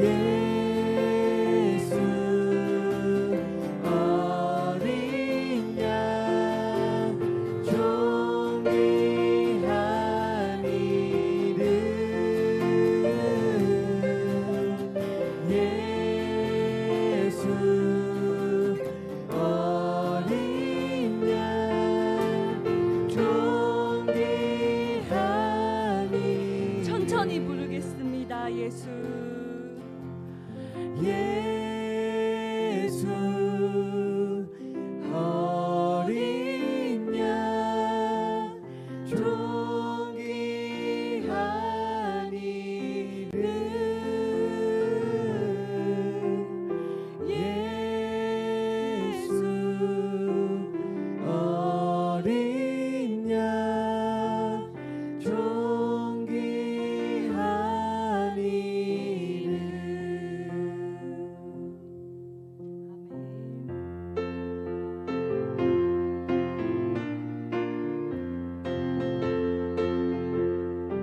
예수 어린 양 존귀한 이름 예수 어린 양 존귀한 이름 천천히 부르겠습니다. 예수 예수 어린 양 존귀한 이름 예수 어린 양 존귀한 이름.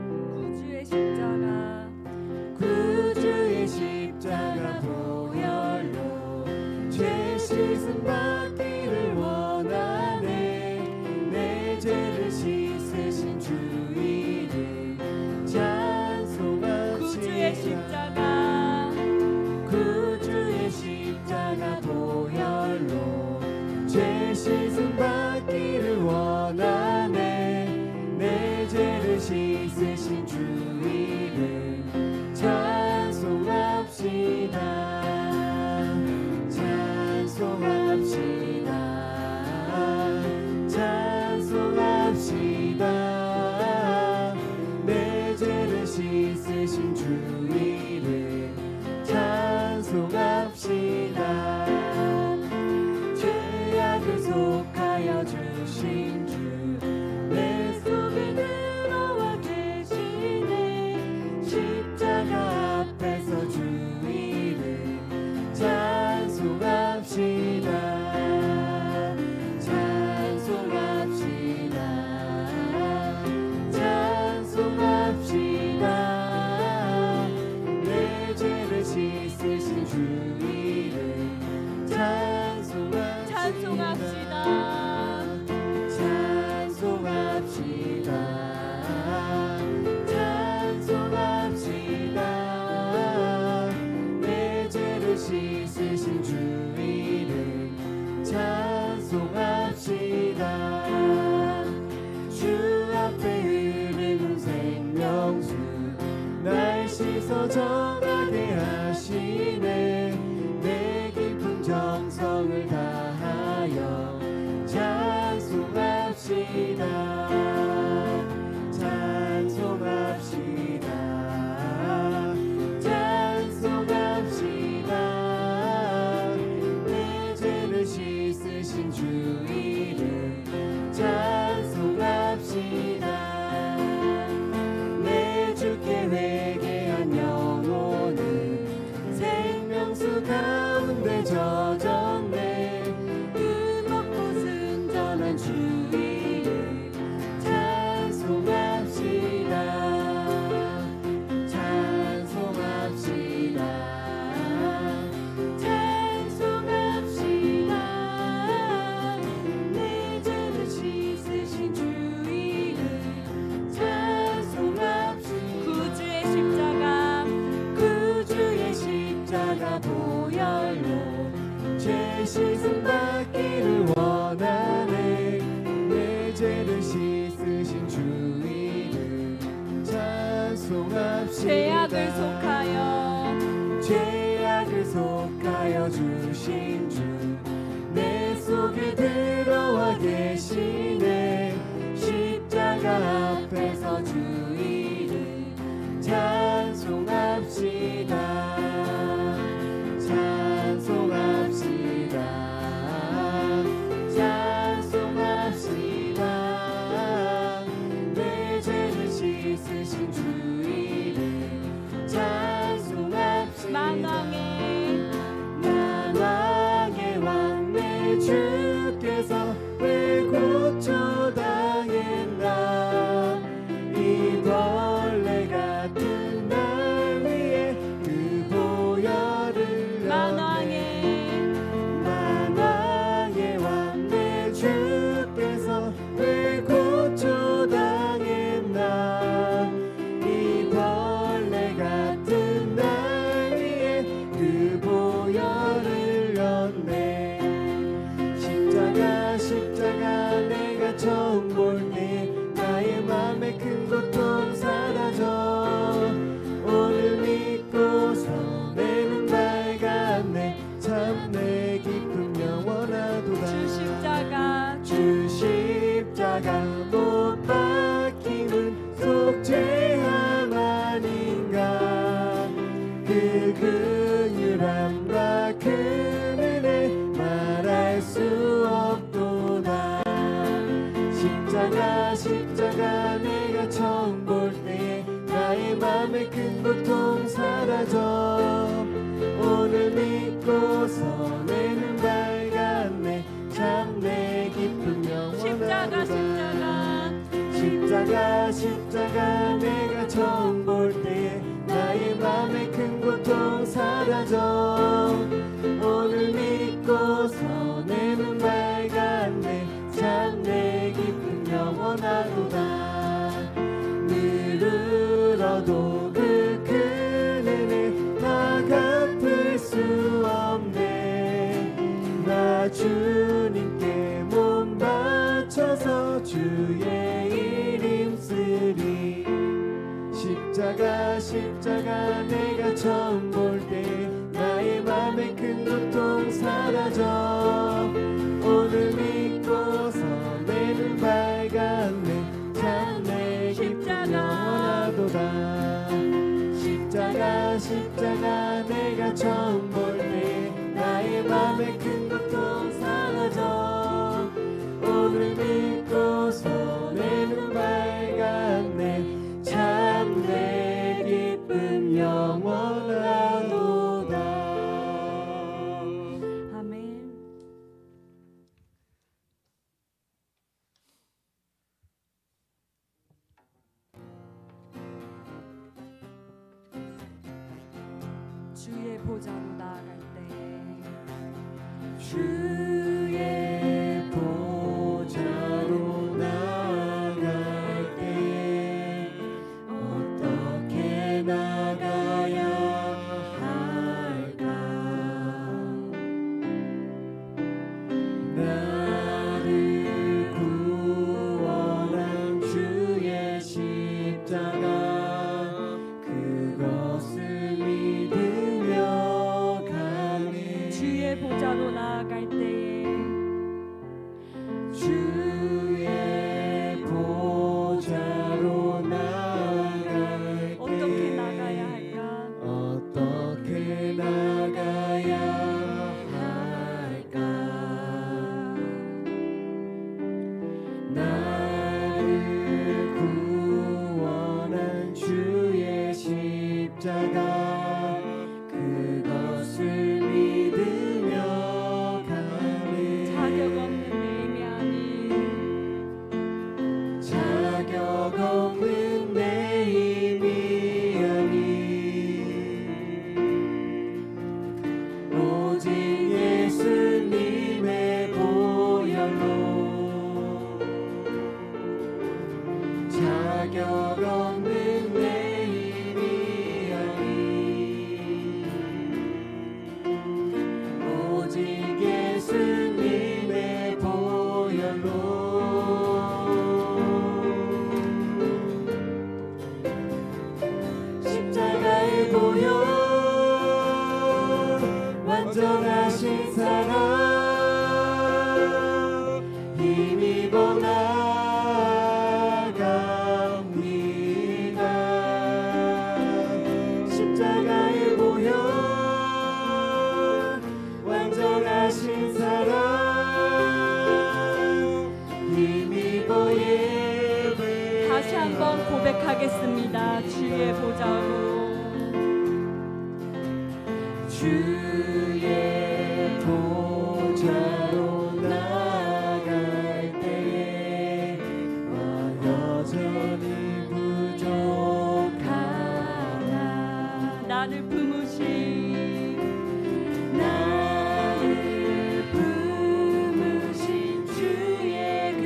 구주의 십자가 구주의 십자가 보혈로 죄 씻음 받기를 원하네. 내 죄를 씻으신 주 이름 찬송합시다. 구주의 십자가 구주의 십자가 보혈로 죄 씻음 받기를 원하네. 내 죄를 씻으신 주 이름 찬송합시다. 찬송합시다. 찬송합시다. 내 죄를 씻으신 주 이름 찬송합시다. 죄악을 속하여 주신 주 내 속에 들어와 계시네. 십자가 앞에서 주 이름 찬송합시다. 찬송합시다. 찬송합시다. 내 죄를 씻으신 주 이름 찬송합시다. 찬송합시다. 찬송합시다. 내 죄를 씻으신 주 이름 찬송합시다. 주 앞에 흐르는 생명수 날 씻어 정하게 하시네. 내 깊은 정성을 다하여 찬송합시다. 찬송합시다. 찬송합시다. 내 죄를 씻으신 주 이름 찬송합시다. 내 주께 회개한 영혼은 생명수 가운데 젖었네. 음없고 순전한 주 이름 찬송합시다. 찬송합시다. 찬송합시다. 내 죄를 씻으신 주 이름 찬송합시다. 구주의 십자가 구주의 십자가 보혈로 죄 씻음 받기를 원하네. 내 죄를 씻으신 주 이름 찬송합시다. 죄악을 속하여 죄악을 속하여 주신 주 내 속에 들어와 계시네. 십자가 앞에서 주 이름 찬송합시다. 찬송합시다. 찬송합시다. 내 죄를 씻으신 주 이름 찬송합시다. 만왕의 왕 내 주께서 왜 고쳐 사라져 오늘 믿고서 내 눈 밝았네 참 내 기쁨 영원하도다 늘 울어도 그 큰 은혜 다 갚을 수 없네 나 주님께 몸 바쳐서 주의 이름 쓰리 십자가 내가 처음 볼 때 나의 맘에 큰 고통 사라져 오늘 믿고서 내 눈 밝았네 참 내 기쁨 영원하도다 십자가 내가 처음 볼 때 나의 맘에 큰 고통 사라져 오늘 믿고서 내 눈 밝았네 참 내 기쁨 영원하도다 아멘. 주의 보좌로 나아갈 때 주의 보좌로 나아갈 때 어떻게 나가야 할까 나를 구원한 주의 십자가 그것을 믿으며 가네 주의 보좌로 나아갈 때에 주의 보좌로 나아갈 어떻게 때 나가야 할까? 어떻게 나가야 할까 나를 구원한 주의 십자가 그것을 믿으며 가네 자격 없는 내 힘이 아닌 자격 없는 내 힘이 아닌 오직 예수님의 보혈로 자격 없는 내 힘이 아닌 오직 예수님의 보혈로 십자가의 보혈 완전하신 사랑 힘입어 나갑니다 십자가의 보혈 완전하신 사랑 힘입어 예배 다시 한번 고백하겠습니다. 주의 보좌로 주의 보좌로 나갈 때에 나 여전히 부족하나 나를 품으신 주의 그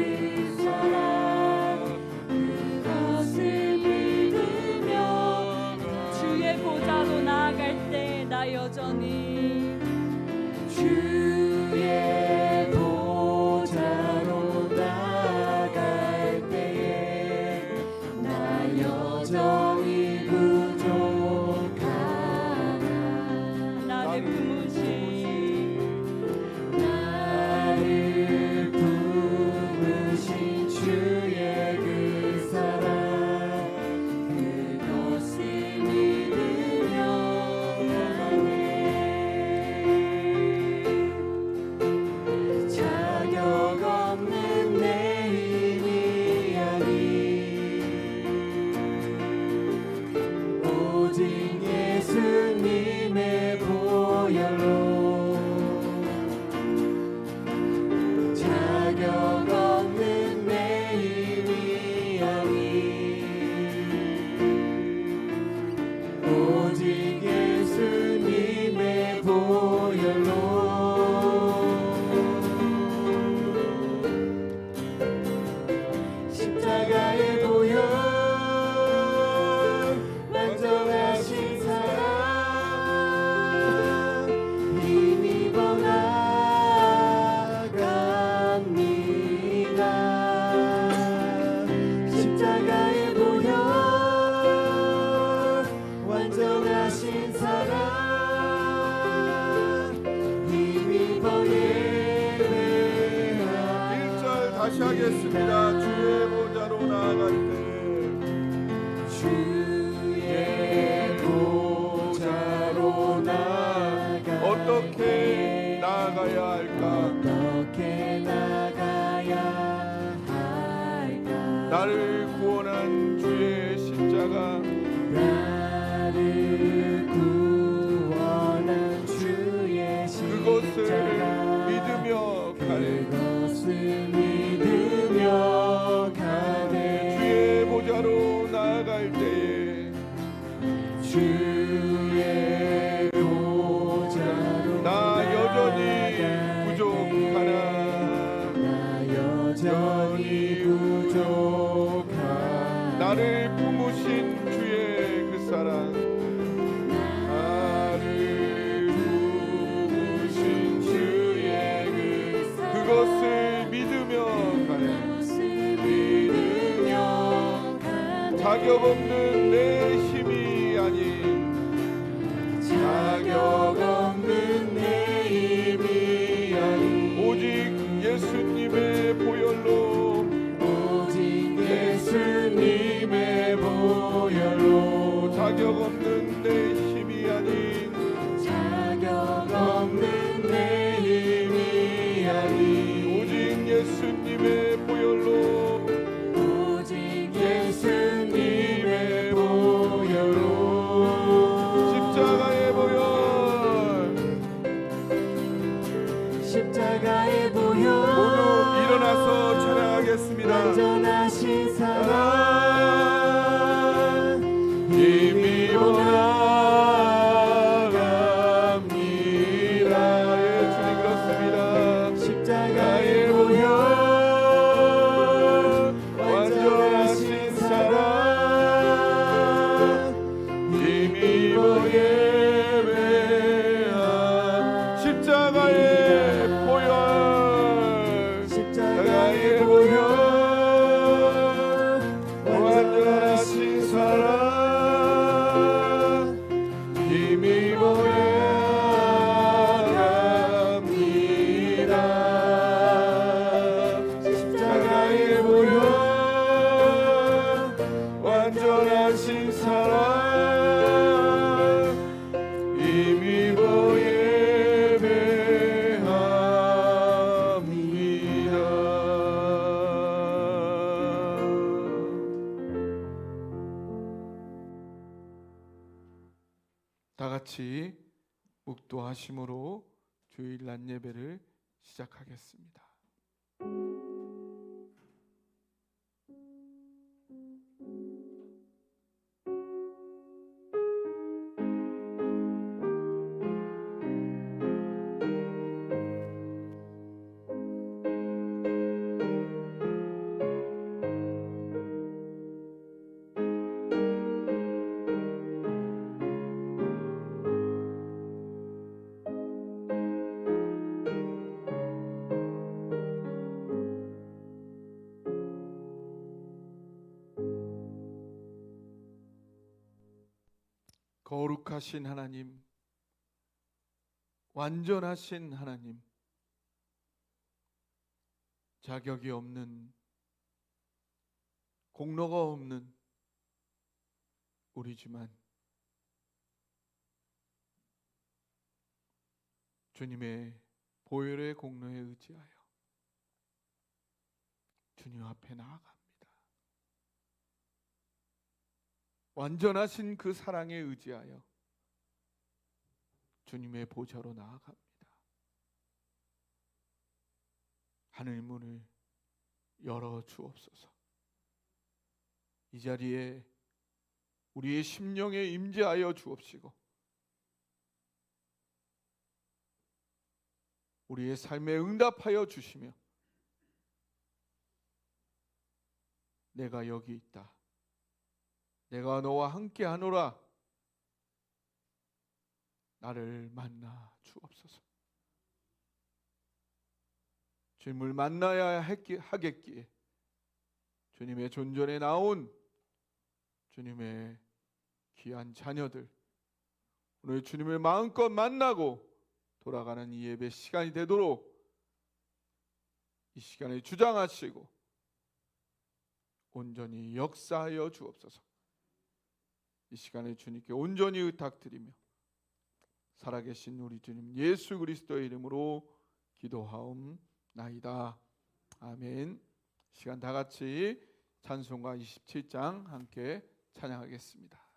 사랑 그것을 믿으며 주의 보좌로 나아갈 때 나 여전히 주의 보좌로 나갈 때에 나 여전히 부족하나 나를 품으신 주의 그 사랑 그것을 믿으며 가네 자격 없는 내 힘이 아닌 오직 예수님의 보혈로 나가겠습니다. 주의 보좌로 나아갈 때 주의 보좌로 나아갈 어떻게 나아가야 할까? 어떻게 나가야 할까? 나를 구원한 주의 십자가 나를 구원한 주의 그것을 십자가 믿으며 가네. 그것을 믿으며 가네. 주의 보좌로 나아갈 때에 주의 보좌로 나 여전히 부족하나 나 여전히 부족하나 나를 품으신 주의 그 사랑 나를 품으신 주의 그것을 믿으며 가네. 자격 없는 내 힘이 아닌 자격 없는 내 힘이 아닌 오직 예수님의 보혈로 오직 예수님의 보혈로 자격 없는 내 힘이 아닌 자격 없는 내 힘이 아닌 오직 예수님의 보혈로 오직 예수님의 보혈로 십자가의 보혈 십자가의 보혈 모두 일어나서 찬양하겠습니다. 완전하신 사랑 힘입어 나아갑니다. 예, 주님 그렇습니다. 십자가의 보혈 완전하신 사랑 힘입어 예배한 십자가의 보혈 십자가의 보혈 완전하신 사랑 힘입어 나아갑니다. 십자가의 보혈 완전하신 사랑 힘입어 예배합니다. 다 같이 묵도하심으로 주일 낮 예배를 시작하겠습니다. 거룩하신 하나님, 완전하신 하나님, 자격이 없는, 공로가 없는 우리지만 주님의 보혈의 공로에 의지하여 주님 앞에 나아갑니다. 완전하신 그 사랑에 의지하여 주님의 보좌로 나아갑니다. 하늘 문을 열어 주옵소서. 이 자리에 우리의 심령에 임재하여 주옵시고 우리의 삶에 응답하여 주시며 내가 여기 있다. 내가 너와 함께 하노라. 나를 만나 주옵소서. 주님을 만나야 하겠기에 주님의 존전에 나온 주님의 귀한 자녀들 오늘 주님을 마음껏 만나고 돌아가는 이 예배 시간이 되도록 이 시간에 주장하시고 온전히 역사하여 주옵소서. 이 시간에 주님께 온전히 의탁드리며 살아계신 우리 주님 예수 그리스도의 이름으로 기도하옵나이다. 아멘. 시간 다 같이 찬송가 27장 함께 찬양하겠습니다.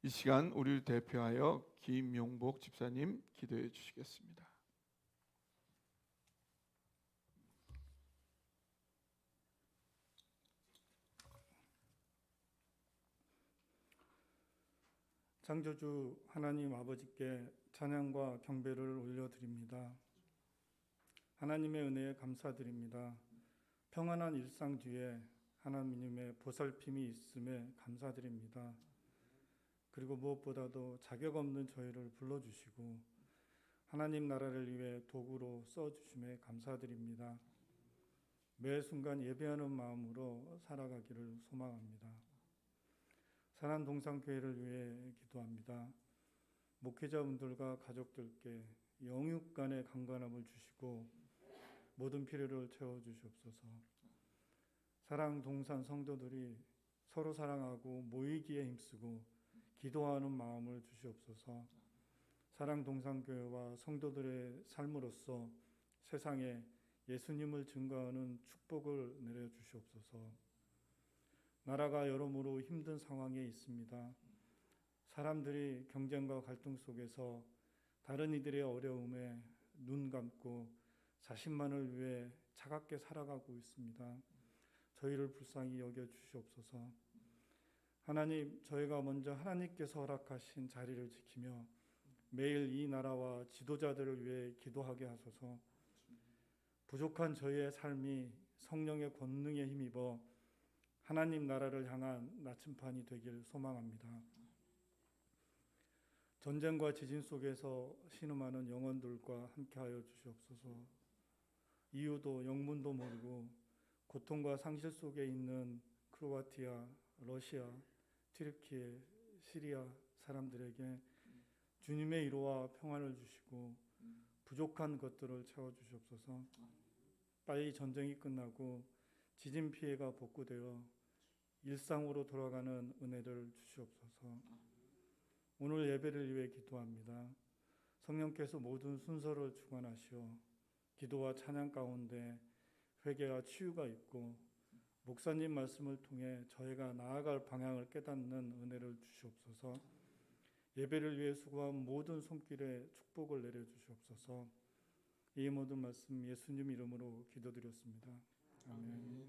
이 시간 우리를 대표하여 김용복 집사님 기도해 주시겠습니다. 창조주 하나님 아버지께 찬양과 경배를 올려드립니다. 하나님의 은혜에 감사드립니다. 평안한 일상 뒤에 하나님의 보살핌이 있음에 감사드립니다. 그리고 무엇보다도 자격 없는 저희를 불러주시고 하나님 나라를 위해 도구로 써주심에 감사드립니다. 매 순간 예배하는 마음으로 살아가기를 소망합니다. 사랑 동산교회를 위해 기도합니다. 목회자분들과 가족들께 영육 간의 강건함을 주시고 모든 필요를 채워주시옵소서. 사랑 동산 성도들이 서로 사랑하고 모이기에 힘쓰고 기도하는 마음을 주시옵소서. 사랑 동산교회와 성도들의 삶으로서 세상에 예수님을 증거하는 축복을 내려주시옵소서. 나라가 여러모로 힘든 상황에 있습니다. 사람들이 경쟁과 갈등 속에서 다른 이들의 어려움에 눈 감고 자신만을 위해 차갑게 살아가고 있습니다. 저희를 불쌍히 여겨 주시옵소서. 하나님, 저희가 먼저 하나님께서 허락하신 자리를 지키며 매일 이 나라와 지도자들을 위해 기도하게 하소서. 부족한 저희의 삶이 성령의 권능에 힘입어 하나님 나라를 향한 나침판이 되길 소망합니다. 전쟁과 지진 속에서 신음하는 영혼들과 함께하여 주시옵소서. 이유도 영문도 모르고 고통과 상실 속에 있는 크로아티아, 러시아, 튀르키예, 시리아 사람들에게 주님의 위로와 평안을 주시고 부족한 것들을 채워주시옵소서. 빨리 전쟁이 끝나고 지진 피해가 복구되어 일상으로 돌아가는 은혜를 주시옵소서. 오늘 예배를 위해 기도합니다. 성령께서 모든 순서를 주관하시어 기도와 찬양 가운데 회개와 치유가 있고 목사님 말씀을 통해 저희가 나아갈 방향을 깨닫는 은혜를 주시옵소서. 예배를 위해 수고한 모든 손길에 축복을 내려주시옵소서. 이 모든 말씀 예수님 이름으로 기도드렸습니다. 아멘.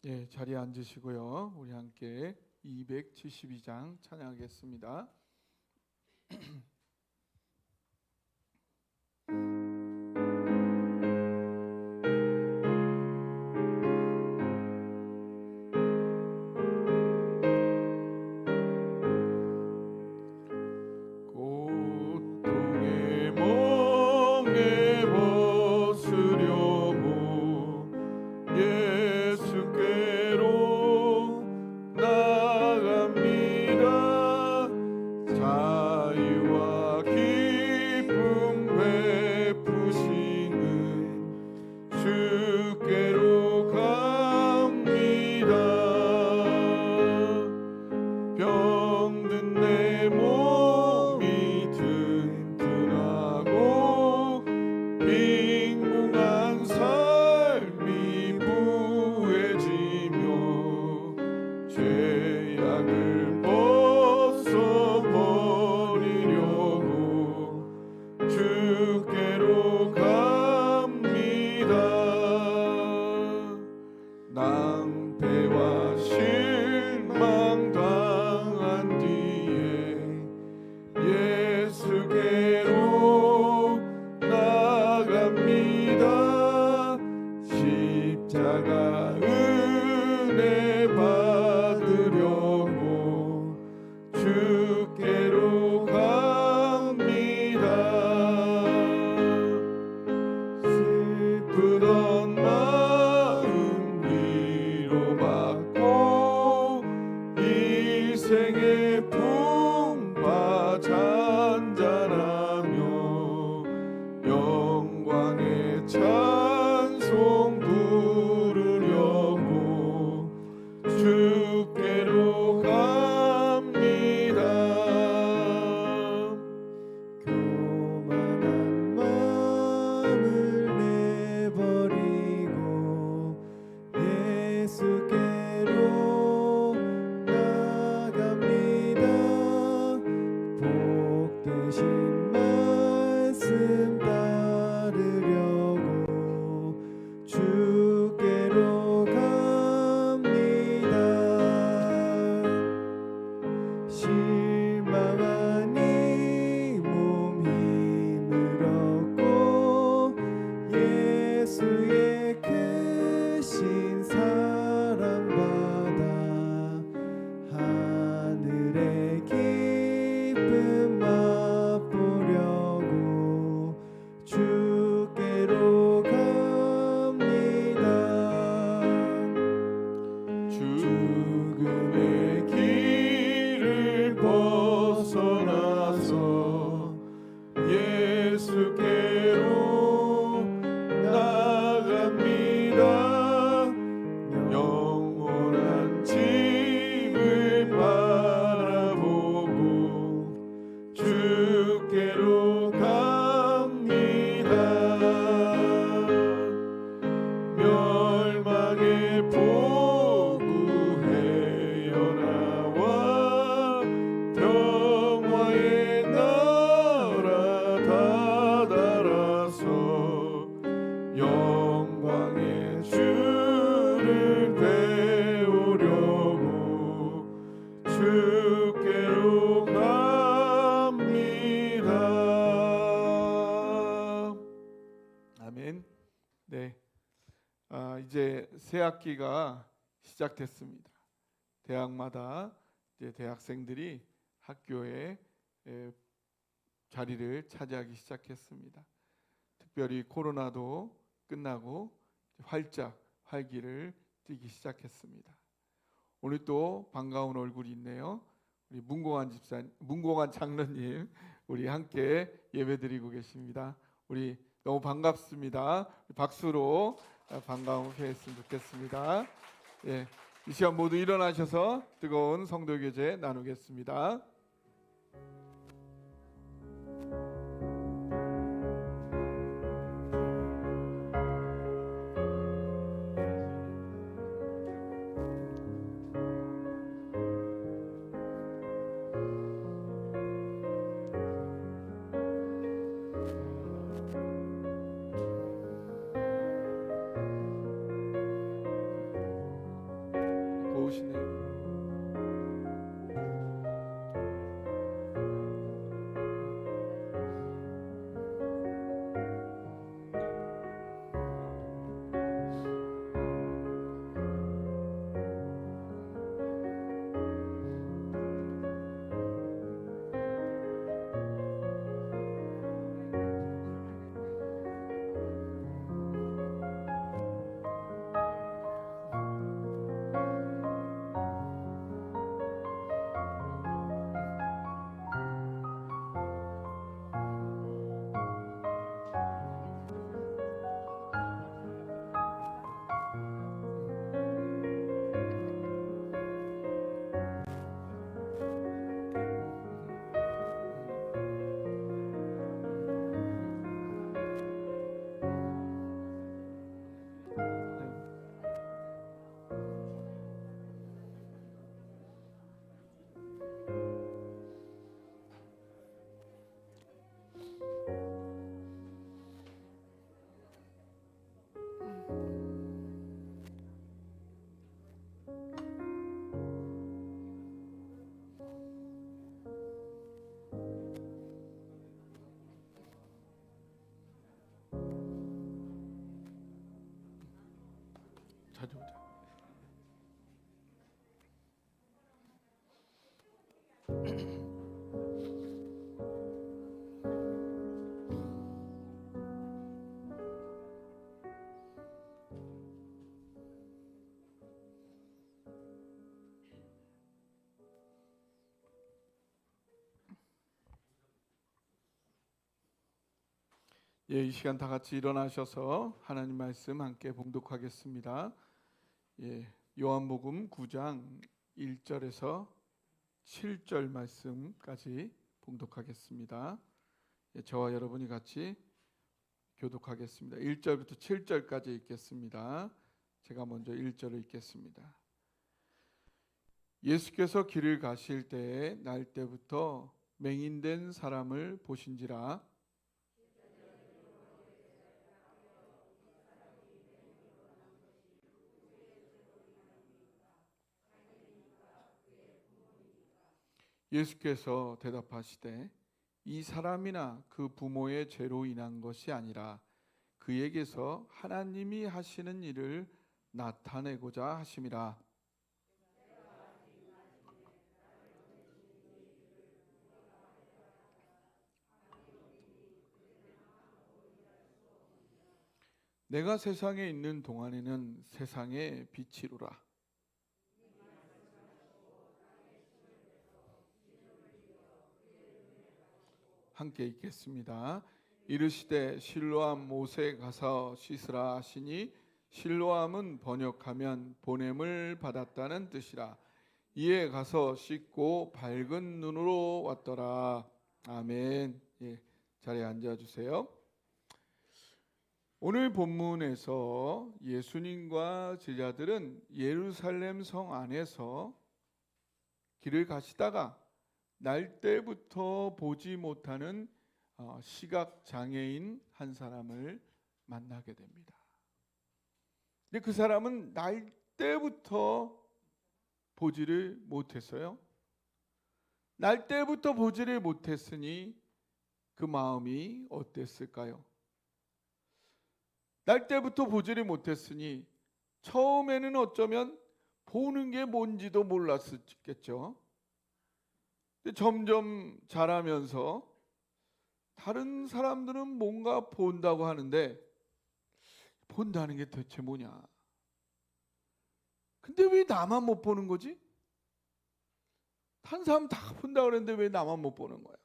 예, 자리에 앉으시고요. 우리 함께 272장 찬양하겠습니다. 고통의 멍에 벗으려고 예수께로 나갑니다. 자유와 기쁨 베푸시는 주께로 갑니다. 병든 내 몸이 튼튼하고 빈궁한 삶이 부해지며 죄악을 벗어버리려고 주께로 갑니다. 낭패와 실망 당한 뒤에 예수께로 나갑니다. 십자가 은혜 받으려고 주께로 갑니다. 슬프던 마음 위로받고 이 생의 풍파 잔잔하며 영광의 찬송 부르려고 주께로 갑니다. 교만한 마음을 내버리고 예수께로 나갑니다. 복되신 말씀 따르려고 주께로 갑니다. 실망한 이 몸 힘을 얻고 예수의 크신 사랑 받아 하늘의 기쁨 맛보려고 주께로 갑니다. 죽음의 길을 벗어나서 예수께로 나갑니다. 영원한 집을 바라보고 주께로 갑니다. 새 학기가 시작됐습니다. 대학마다 이제 대학생들이 학교에 자리를 차지하기 시작했습니다. 특별히 코로나도 끝나고 활짝 활기를 띠기 시작했습니다. 오늘 또 반가운 얼굴이 있네요. 우리 문공환 장로님 우리 함께 예배드리고 계십니다. 우리 너무 반갑습니다. 박수로 반가움 표했으면 좋겠습니다. 예, 이 시간 모두 일어나셔서 뜨거운 성도 교제 나누겠습니다. 고우시네요. 자주 오자. 예, 이 시간 다 같이 일어나셔서 하나님 말씀 함께 봉독하겠습니다. 예, 요한복음 9장 1절에서 7절 말씀까지 봉독하겠습니다. 예, 저와 여러분이 같이 교독하겠습니다. 1절부터 7절까지 읽겠습니다. 제가 먼저 1절을 읽겠습니다. 예수께서 길을 가실 때에 날 때부터 맹인된 사람을 보신지라. 예수께서 대답하시되 이 사람이나 그 부모의 죄로 인한 것이 아니라 그에게서 하나님이 하시는 일을 나타내고자 하심이라. 내가 세상에 있는 동안에는 세상의 빛이로라. 함께 읽겠습니다. 이르시되 실로암 못에 가서 씻으라 하시니 실로암은 번역하면 보냄을 받았다는 뜻이라. 이에 가서 씻고 밝은 눈으로 왔더라. 아멘. 예, 자리에 앉아주세요. 오늘 본문에서 예수님과 제자들은 예루살렘 성 안에서 길을 가시다가 날 때부터 보지 못하는 시각 장애인 한 사람을 만나게 됩니다. 근데 그 사람은 날 때부터 보지를 못했어요. 날 때부터 보지를 못했으니 그 마음이 어땠을까요? 날 때부터 보지를 못했으니 처음에는 어쩌면 보는 게 뭔지도 몰랐겠죠. 근데 점점 자라면서 다른 사람들은 뭔가 본다고 하는데 본다는 게 대체 뭐냐? 근데 왜 나만 못 보는 거지? 다른 사람 다 본다고 그랬는데 왜 나만 못 보는 거야?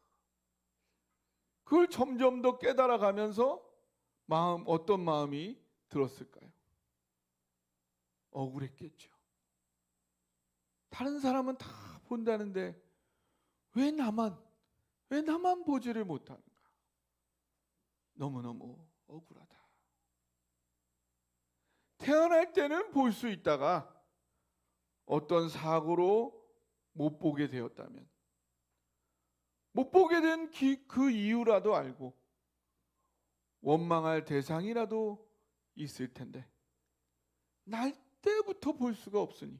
그걸 점점 더 깨달아가면서 어떤 마음이 들었을까요? 억울했겠죠. 다른 사람은 다 본다는데 왜 나만 보지를 못하는가? 너무너무 억울하다. 태어날 때는 볼 수 있다가 어떤 사고로 못 보게 되었다면, 못 보게 된 그 이유라도 알고 원망할 대상이라도 있을 텐데 날 때부터 볼 수가 없으니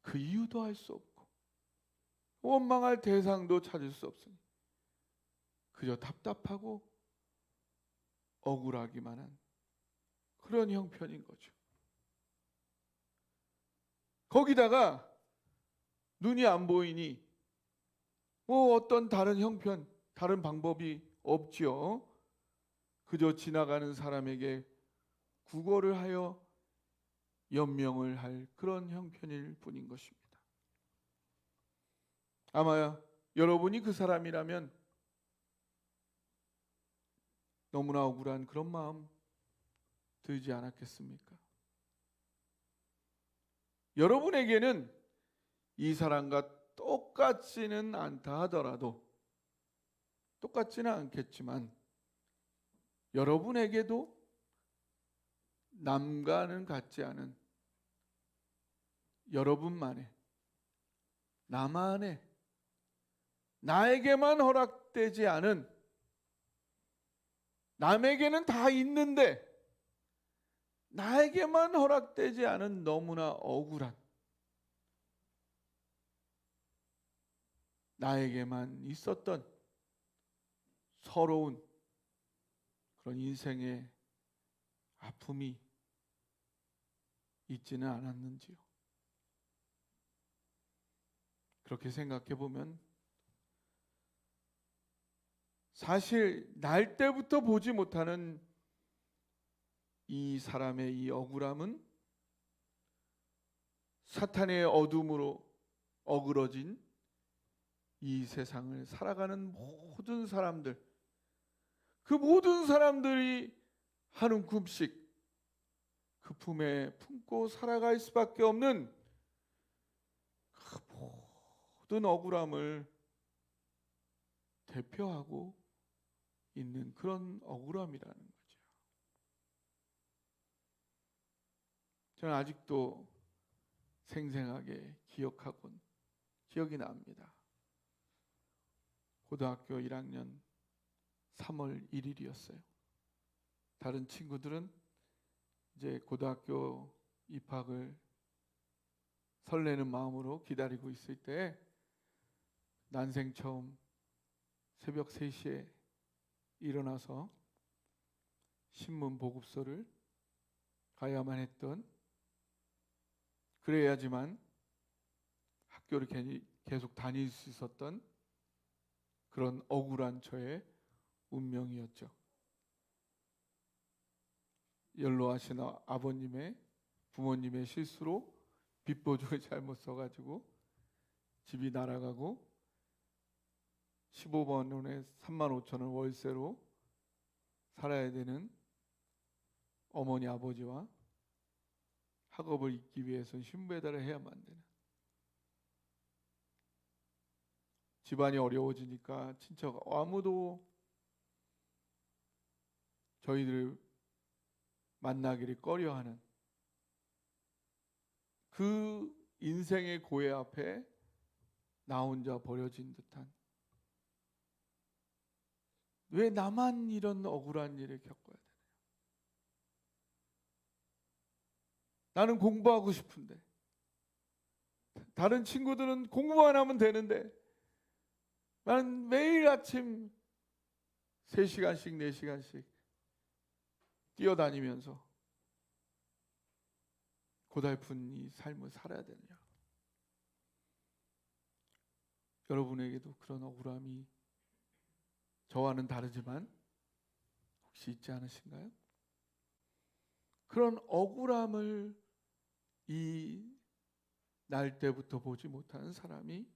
그 이유도 알 수 없고 원망할 대상도 찾을 수 없으니 그저 답답하고 억울하기만 한 그런 형편인 거죠. 거기다가 눈이 안 보이니 뭐 어떤 다른 형편, 다른 방법이 없지요. 그저 지나가는 사람에게 구걸을 하여 연명을 할 그런 형편일 뿐인 것입니다. 아마 여러분이 그 사람이라면 너무나 억울한 그런 마음 들지 않았겠습니까? 여러분에게는 이 사람과 똑같지는 않다 하더라도, 똑같지는 않겠지만 여러분에게도 남과는 같지 않은 여러분만의, 나만의, 나에게만 허락되지 않은, 남에게는 다 있는데 나에게만 허락되지 않은 너무나 억울한, 나에게만 있었던 서러운 그런 인생의 아픔이 있지는 않았는지요. 그렇게 생각해 보면 사실 날 때부터 보지 못하는 이 사람의 이 억울함은 사탄의 어둠으로 어그러진 이 세상을 살아가는 모든 사람들, 그 모든 사람들이 한 움큼씩 그 품에 품고 살아갈 수밖에 없는 그 모든 억울함을 대표하고 있는 그런 억울함이라는 거죠. 저는 아직도 생생하게 기억이 납니다. 고등학교 1학년 3월 1일이었어요. 다른 친구들은 이제 고등학교 입학을 설레는 마음으로 기다리고 있을 때 난생 처음 새벽 3시에 일어나서 신문 보급소를 가야만 했던, 그래야지만 학교를 계속 다닐 수 있었던 그런 억울한 저의 운명이었죠. 연로하신 부모님의 실수로 빚보증을 잘못 써가지고 집이 날아가고 15만 원에 3만 5천 원 월세로 살아야 되는 어머니 아버지와 학업을 잇기 위해서 신배달을 해야만 되는, 집안이 어려워지니까 친척 아무도 저희들을 만나기를 꺼려하는 그 인생의 고해 앞에 나 혼자 버려진 듯한, 왜 나만 이런 억울한 일을 겪어야 되냐? 나는 공부하고 싶은데, 다른 친구들은 공부만 하면 되는데 나는 매일 아침 3시간씩 4시간씩 뛰어다니면서 고달픈 이 삶을 살아야 되느냐? 여러분에게도 그런 억울함이 저와는 다르지만 혹시 있지 않으신가요? 그런 억울함을 이 날 때부터 보지 못하는 사람이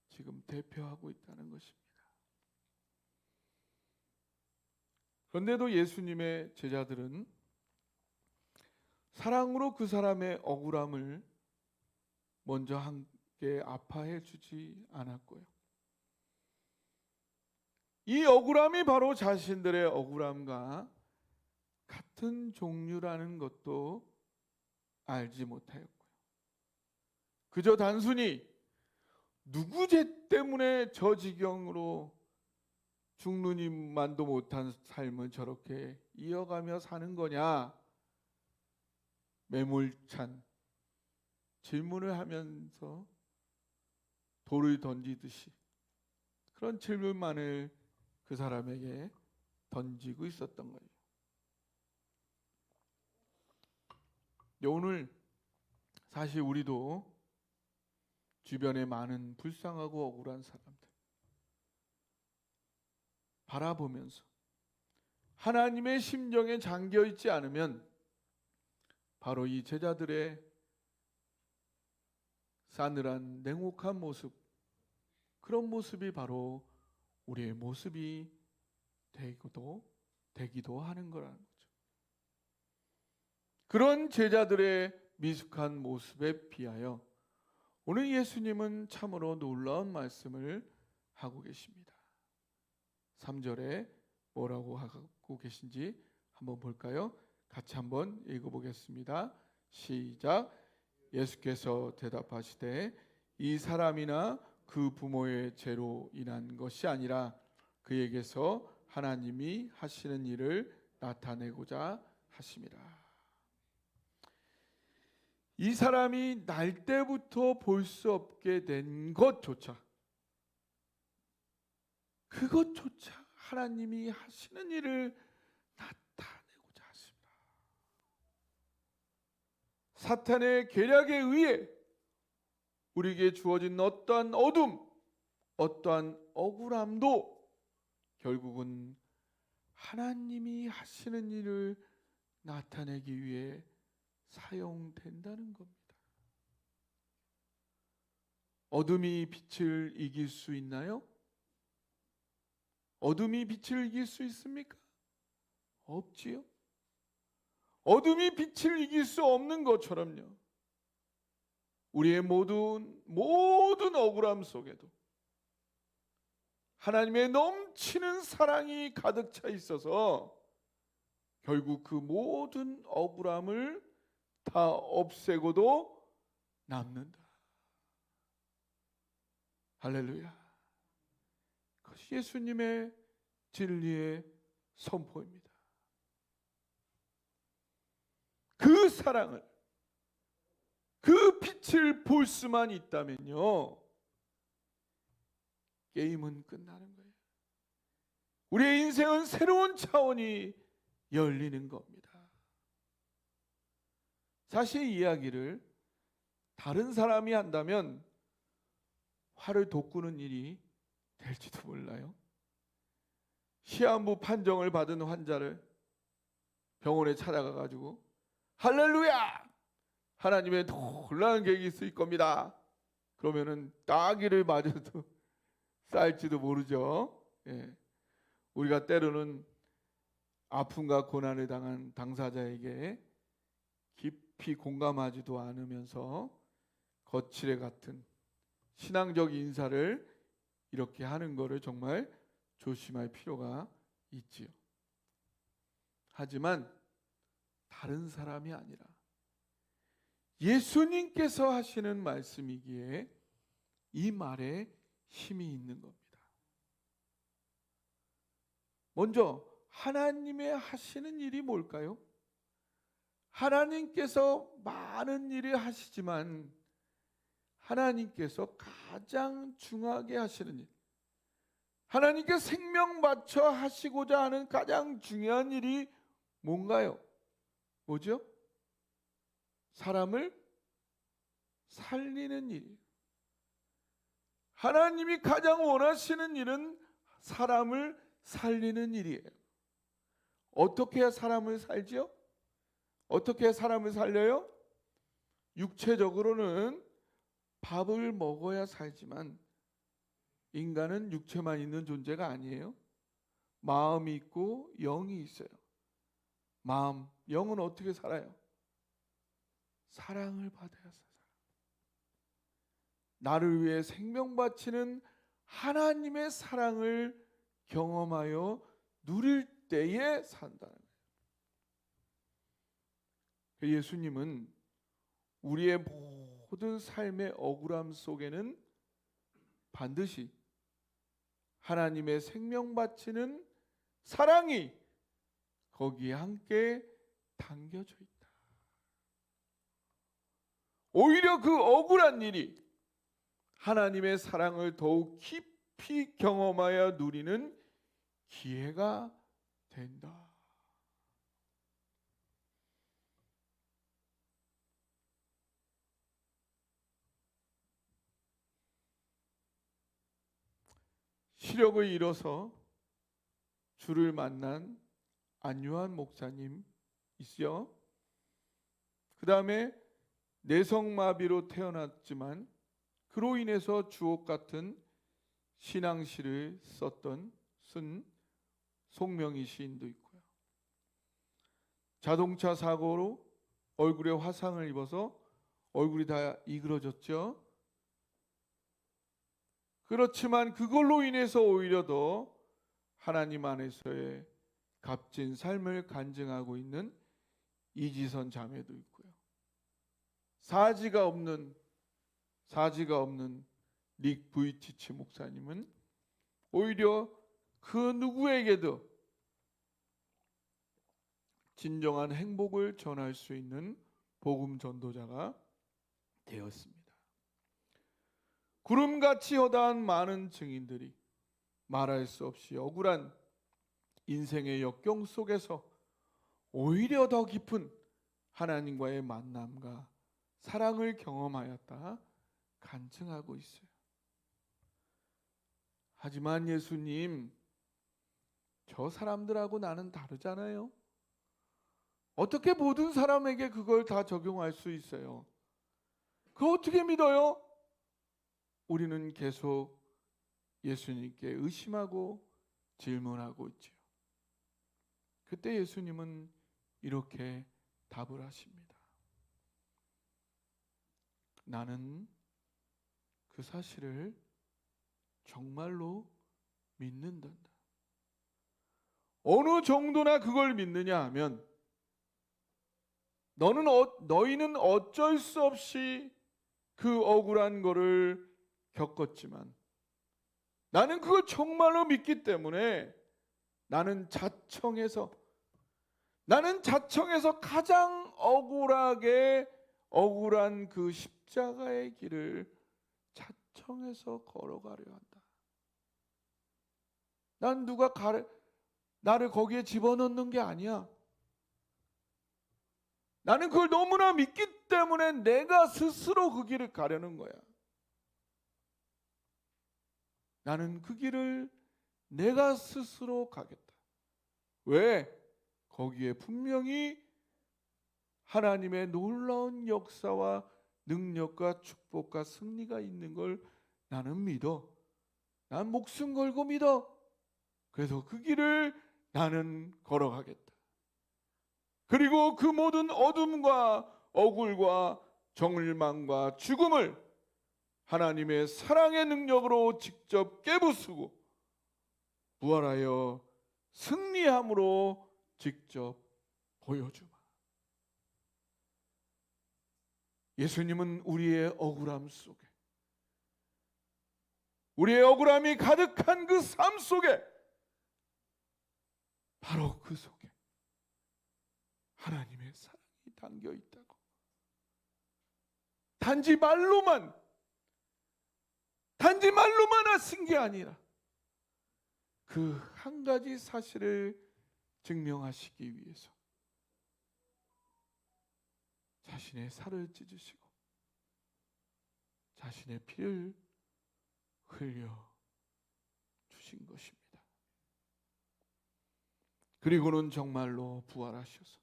지금 대표하고 있다는 것입니다. 그런데도 예수님의 제자들은 사랑으로 그 사람의 억울함을 먼저 함께 아파해 주지 않았고요. 이 억울함이 바로 자신들의 억울함과 같은 종류라는 것도 알지 못하였고요. 그저 단순히 누구 죄 때문에 저 지경으로 죽느님만도 못한 삶을 저렇게 이어가며 사는 거냐, 매몰찬 질문을 하면서 돌을 던지듯이 그런 질문만을 그 사람에게 던지고 있었던 거예요. 오늘 사실 우리도 주변에 많은 불쌍하고 억울한 사람들 바라보면서 하나님의 심정에 잠겨 있지 않으면 바로 이 제자들의 싸늘한 냉혹한 모습, 그런 모습이 바로 우리의 모습이 되기도 하는 거라는 거죠. 그런 제자들의 미숙한 모습에 비하여 오늘 예수님은 참으로 놀라운 말씀을 하고 계십니다. 3절에 뭐라고 하고 계신지 한번 볼까요? 같이 한번 읽어보겠습니다. 시작. 예수께서 대답하시되 이 사람이나 그 부모의 죄로 인한 것이 아니라 그에게서 하나님이 하시는 일을 나타내고자 하심이라. 이 사람이 날 때부터 볼 수 없게 된 것조차, 그것조차 하나님이 하시는 일을 나타내고자 하십니다. 사탄의 계략에 의해 우리에게 주어진 어떠한 어둠, 어떠한 억울함도 결국은 하나님이 하시는 일을 나타내기 위해 사용된다는 겁니다. 어둠이 빛을 이길 수 있나요? 어둠이 빛을 이길 수 있습니까? 없지요. 어둠이 빛을 이길 수 없는 것처럼요, 우리의 모든 억울함 속에도 하나님의 넘치는 사랑이 가득 차 있어서 결국 그 모든 억울함을 다 없애고도 남는다. 할렐루야. 그것이 예수님의 진리의 선포입니다. 그 사랑을, 그 빛을 볼 수만 있다면요, 게임은 끝나는 거예요. 우리의 인생은 새로운 차원이 열리는 겁니다. 사실 이 이야기를 다른 사람이 한다면 화를 돋구는 일이 될지도 몰라요. 시한부 판정을 받은 환자를 병원에 찾아가 가지고 할렐루야! 하나님의 놀라운 계획이 있을 겁니다. 그러면은 따귀를 맞아도 쌀지도 모르죠. 예. 우리가 때로는 아픔과 고난을 당한 당사자에게 깊이 공감하지도 않으면서 거칠애 같은 신앙적 인사를 이렇게 하는 것을 정말 조심할 필요가 있지요. 하지만 다른 사람이 아니라 예수님께서 하시는 말씀이기에 이 말에 힘이 있는 겁니다. 먼저 하나님의 하시는 일이 뭘까요? 하나님께서 많은 일을 하시지만 하나님께서 가장 중요하게 하시는 일, 하나님께 생명 바쳐 하시고자 하는 가장 중요한 일이 뭔가요? 뭐죠? 사람을 살리는 일이에요. 하나님이 가장 원하시는 일은 사람을 살리는 일이에요. 어떻게 해야 사람을 살지요? 어떻게 해야 사람을 살려요? 육체적으로는 밥을 먹어야 살지만 인간은 육체만 있는 존재가 아니에요. 마음이 있고 영이 있어요. 마음, 영은 어떻게 살아요? 사랑을 받아야 살아요. 나를 위해 생명 바치는 하나님의 사랑을 경험하여 누릴 때에 산다는 거예요. 예수님은 우리의 모든 삶의 억울함 속에는 반드시 하나님의 생명 바치는 사랑이 거기에 함께 담겨져 있다. 오히려 그 억울한 일이 하나님의 사랑을 더욱 깊이 경험하여 누리는 기회가 된다. 시력을 잃어서 주를 만난 안요한 목사님 있어요. 그 다음에 내성마비로 태어났지만 그로 인해서 주옥 같은 신앙시를 쓴 송명희 시인도 있고요. 자동차 사고로 얼굴에 화상을 입어서 얼굴이 다 이그러졌죠. 그렇지만 그걸로 인해서 오히려 더 하나님 안에서의 값진 삶을 간증하고 있는 이지선 자매도 있고요. 사지가 없는 릭 부이티치 목사님은 오히려 그 누구에게도 진정한 행복을 전할 수 있는 복음 전도자가 되었습니다. 구름같이 허다한 많은 증인들이 말할 수 없이 억울한 인생의 역경 속에서 오히려 더 깊은 하나님과의 만남과 사랑을 경험하였다 간증하고 있어요. 하지만 예수님, 저 사람들하고 나는 다르잖아요. 어떻게 모든 사람에게 그걸 다 적용할 수 있어요? 그거 어떻게 믿어요? 우리는 계속 예수님께 의심하고 질문하고 있죠. 그때 예수님은 이렇게 답을 하십니다. 나는 그 사실을 정말로 믿는단다. 어느 정도나 그걸 믿느냐 하면 너희는 어쩔 수 없이 그 억울한 거를 겪었지만 나는 그걸 정말로 믿기 때문에 나는 자청해서 가장 억울한 그 십자가의 길을 자청해서 걸어가려 한다. 난 누가 나를 거기에 집어넣는 게 아니야. 나는 그걸 너무나 믿기 때문에 내가 스스로 그 길을 가려는 거야. 나는 그 길을 내가 스스로 가겠다. 왜? 거기에 분명히 하나님의 놀라운 역사와 능력과 축복과 승리가 있는 걸 나는 믿어. 난 목숨 걸고 믿어. 그래서 그 길을 나는 걸어가겠다. 그리고 그 모든 어둠과 억울과 정일망과 죽음을 하나님의 사랑의 능력으로 직접 깨부수고 부활하여 승리함으로 직접 보여주마. 예수님은 우리의 억울함 속에, 우리의 억울함이 가득한 그 삶 속에, 바로 그 속에 하나님의 사랑이 담겨 있다고. 단지 말로만 하신 게 아니라 그 한 가지 사실을 증명하시기 위해서 자신의 살을 찢으시고 자신의 피를 흘려 주신 것입니다. 그리고는 정말로 부활하셔서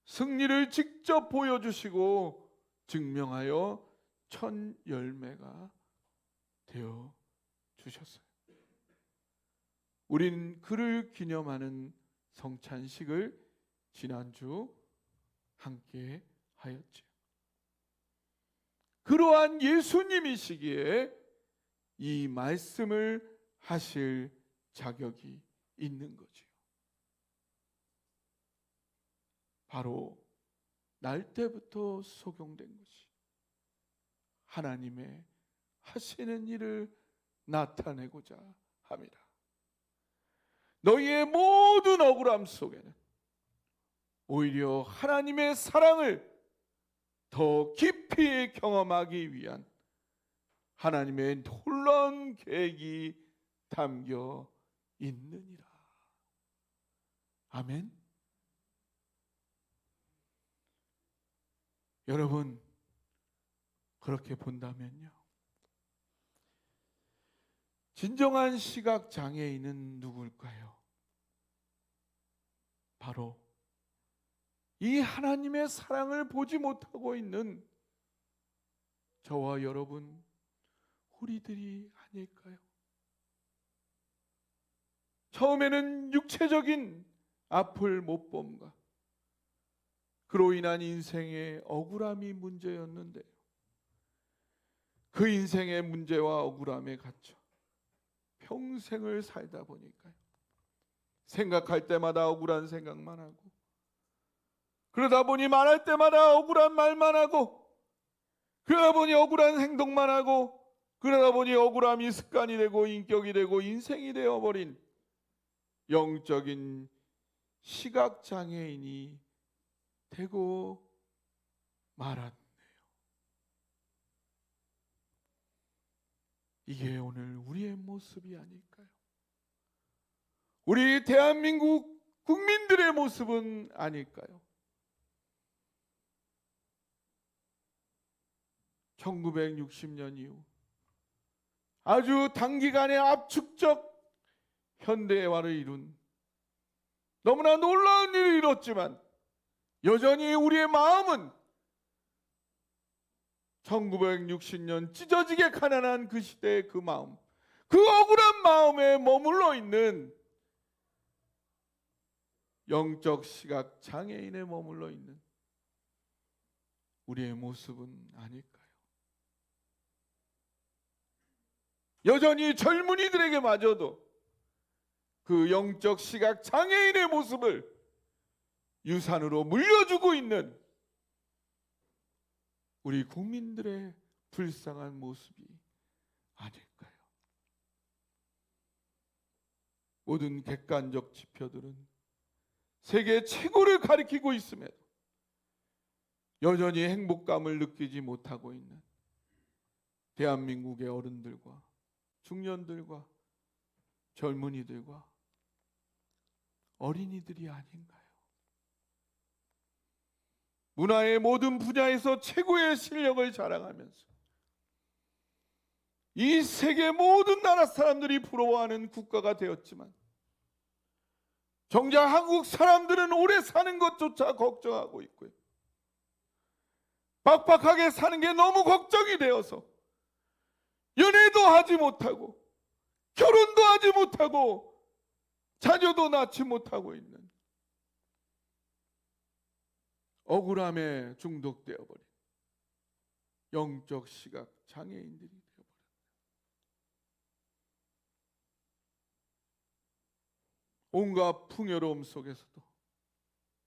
승리를 직접 보여주시고 증명하여 천 열매가 되어 주셨어요. 우린 그를 기념하는 성찬식을 지난주 함께 하였죠. 그러한 예수님이시기에 이 말씀을 하실 자격이 있는 거지요. 바로 날 때부터 속용된 것이 하나님의 하시는 일을 나타내고자 합니다. 너희의 모든 억울함 속에는 오히려 하나님의 사랑을 더 깊이 경험하기 위한 하나님의 놀라운 계획이 담겨 있느니라. 아멘. 여러분, 그렇게 본다면요, 진정한 시각 장애인은 누굴까요? 바로 이 하나님의 사랑을 보지 못하고 있는 저와 여러분, 우리들이 아닐까요? 처음에는 육체적인 앞을 못 봄과 그로 인한 인생의 억울함이 문제였는데요, 그 인생의 문제와 억울함에 갇혀 평생을 살다 보니까요, 생각할 때마다 억울한 생각만 하고, 그러다 보니 말할 때마다 억울한 말만 하고, 그러다 보니 억울한 행동만 하고, 그러다 보니 억울함이 습관이 되고 인격이 되고 인생이 되어버린 영적인 시각장애인이 되고 말았네요. 이게 오늘 우리의 모습이 아닐까요? 우리 대한민국 국민들의 모습은 아닐까요? 1960년 이후 아주 단기간에 압축적 현대화를 이룬 너무나 놀라운 일을 이뤘지만 여전히 우리의 마음은 1960년 찢어지게 가난한 그 시대의 그 마음, 그 억울한 마음에 머물러 있는 영적 시각 장애인에 머물러 있는 우리의 모습은 아닐까요? 여전히 젊은이들에게마저도 그 영적 시각 장애인의 모습을 유산으로 물려주고 있는 우리 국민들의 불쌍한 모습이 아닐까요? 모든 객관적 지표들은 세계 최고를 가리키고 있음에도 여전히 행복감을 느끼지 못하고 있는 대한민국의 어른들과 중년들과 젊은이들과 어린이들이 아닌가요? 문화의 모든 분야에서 최고의 실력을 자랑하면서 이 세계 모든 나라 사람들이 부러워하는 국가가 되었지만 정작 한국 사람들은 오래 사는 것조차 걱정하고 있고요, 빡빡하게 사는 게 너무 걱정이 되어서 연애도 하지 못하고 결혼도 하지 못하고 자녀도 낳지 못하고 있는 억울함에 중독되어 버린 영적 시각 장애인들이 되어 버렸다. 온갖 풍요로움 속에서도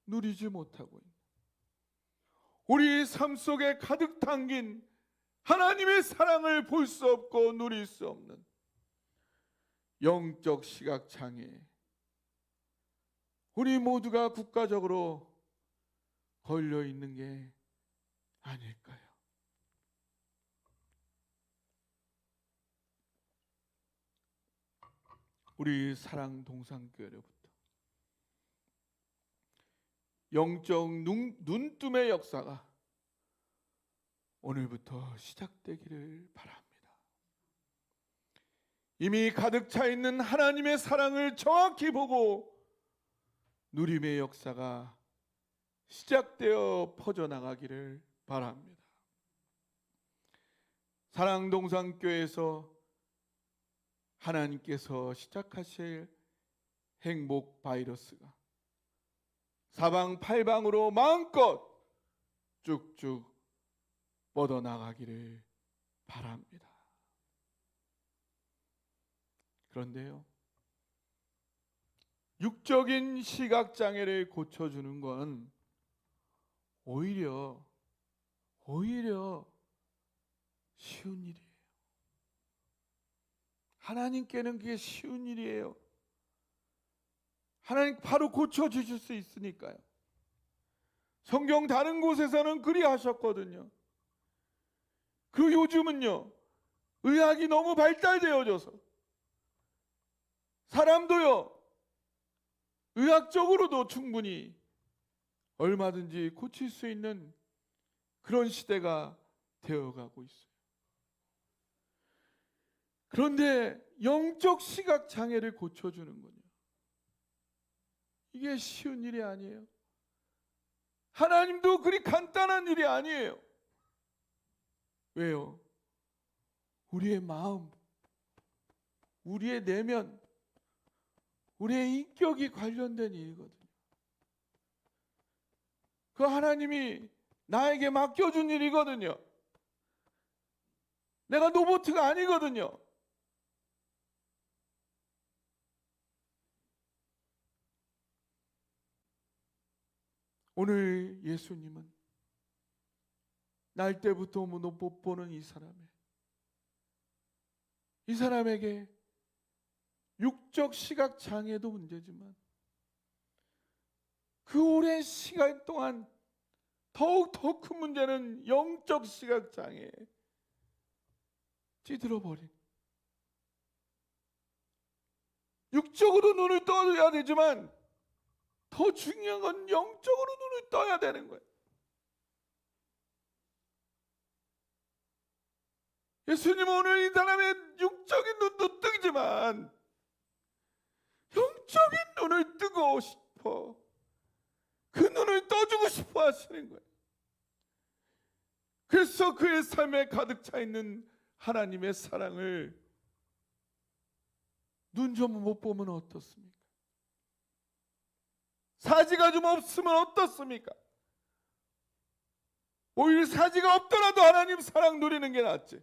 누리지 못하고 있는 우리 삶 속에 가득 담긴 하나님의 사랑을 볼 수 없고 누릴 수 없는 영적 시각 장애, 우리 모두가 국가적으로 걸려 있는 게 아닐까요? 우리 사랑 동산교회로부터 영적 눈뜸의 역사가 오늘부터 시작되기를 바랍니다. 이미 가득 차 있는 하나님의 사랑을 정확히 보고 누림의 역사가 시작되어 퍼져나가기를 바랍니다. 사랑동산교회에서 하나님께서 시작하실 행복 바이러스가 사방팔방으로 마음껏 쭉쭉 뻗어나가기를 바랍니다. 그런데요, 육적인 시각장애를 고쳐주는 건 오히려 쉬운 일이에요. 하나님께는 그게 쉬운 일이에요. 하나님 바로 고쳐주실 수 있으니까요. 성경 다른 곳에서는 그리하셨거든요. 그리고 요즘은요, 의학이 너무 발달되어져서 사람도요, 의학적으로도 충분히 얼마든지 고칠 수 있는 그런 시대가 되어가고 있어요. 그런데 영적 시각 장애를 고쳐주는 거냐? 이게 쉬운 일이 아니에요. 하나님도 그리 간단한 일이 아니에요. 왜요? 우리의 마음, 우리의 내면, 우리의 인격이 관련된 일이거든요. 그 하나님이 나에게 맡겨준 일이거든요. 내가 로봇가 아니거든요. 오늘 예수님은 날 때부터 못 보는 이 사람에게 육적 시각 장애도 문제지만 그 오랜 시간 동안 더욱 더 큰 문제는 영적 시각 장애, 찌들어버린, 육적으로 눈을 떠야 되지만 더 중요한 건 영적으로 눈을 떠야 되는 거예요. 예수님은 오늘 이 사람의 육적인 눈도 뜨지만 영적인 눈을 뜨고 싶어, 그 눈을 떠주고 싶어 하시는 거예요. 그래서 그의 삶에 가득 차 있는 하나님의 사랑을 눈 좀 못 보면 어떻습니까? 사지가 좀 없으면 어떻습니까? 오히려 사지가 없더라도 하나님 사랑 누리는 게 낫지.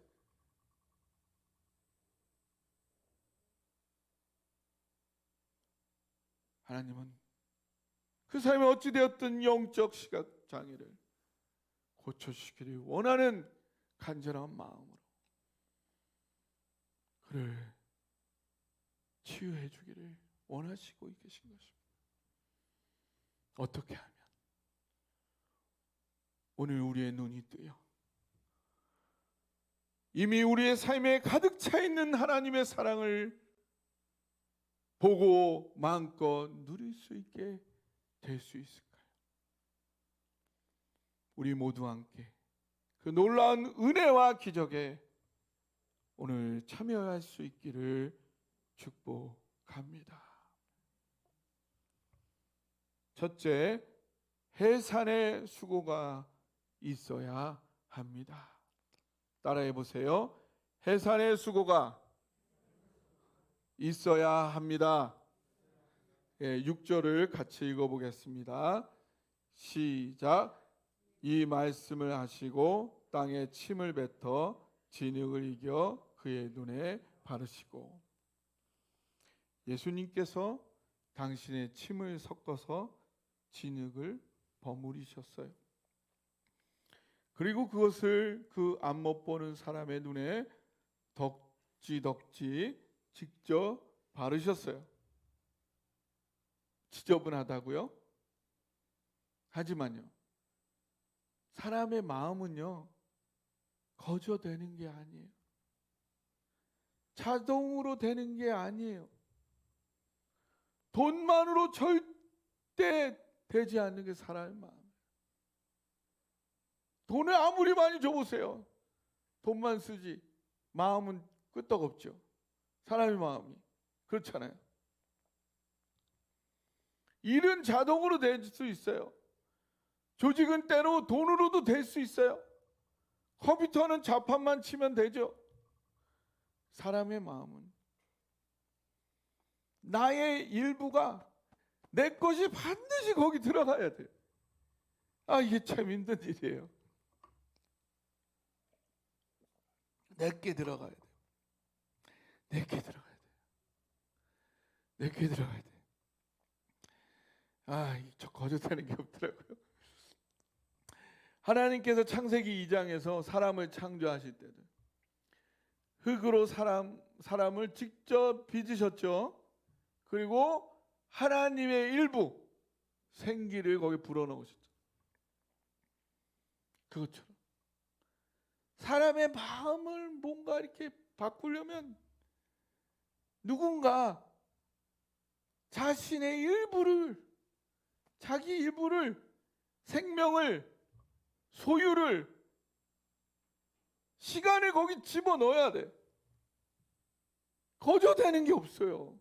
하나님은 그 삶에 어찌되었든 영적 시각 장애를 고쳐주시기를 원하는 간절한 마음으로 그를 치유해 주기를 원하시고 계신 것입니다. 어떻게 하면 오늘 우리의 눈이 뜨여 이미 우리의 삶에 가득 차 있는 하나님의 사랑을 보고 마음껏 누릴 수 있게 될 수 있을까요? 우리 모두 함께 그 놀라운 은혜와 기적에 오늘 참여할 수 있기를 축복합니다. 첫째, 해산의 수고가 있어야 합니다. 따라해 보세요. 해산의 수고가 있어야 합니다. 6절을 같이 읽어보겠습니다. 시작. 이 말씀을 하시고 땅에 침을 뱉어 진흙을 이겨 그의 눈에 바르시고. 예수님께서 당신의 침을 섞어서 진흙을 버무리셨어요. 그리고 그것을 그 안 못 보는 사람의 눈에 덕지 직접 바르셨어요. 지저분하다고요? 하지만요, 사람의 마음은요 거저되는 게 아니에요. 자동으로 되는 게 아니에요. 돈만으로 절대 되지 않는 게 사람의 마음. 돈을 아무리 많이 줘보세요. 돈만 쓰지 마음은 끄떡없죠. 사람의 마음이 그렇잖아요. 일은 자동으로 될 수 있어요. 조직은 때로 돈으로도 될 수 있어요. 컴퓨터는 자판만 치면 되죠. 사람의 마음은 나의 일부가 내 것이 반드시 거기 들어가야 돼요. 아, 이게 참 힘든 일이에요. 내게 들어가야 돼요. 내게 들어가야 돼요. 내게 들어가야 돼요. 아, 저 거짓되는 게 없더라고요. 하나님께서 창세기 2장에서 사람을 창조하실 때도 흙으로 사람을 직접 빚으셨죠. 그리고 하나님의 일부 생기를 거기 불어넣으셨죠. 그것처럼 사람의 마음을 뭔가 이렇게 바꾸려면 누군가 자신의 일부를, 자기 일부를, 생명을, 소유를, 시간을 거기 집어넣어야 돼. 거저되는 게 없어요.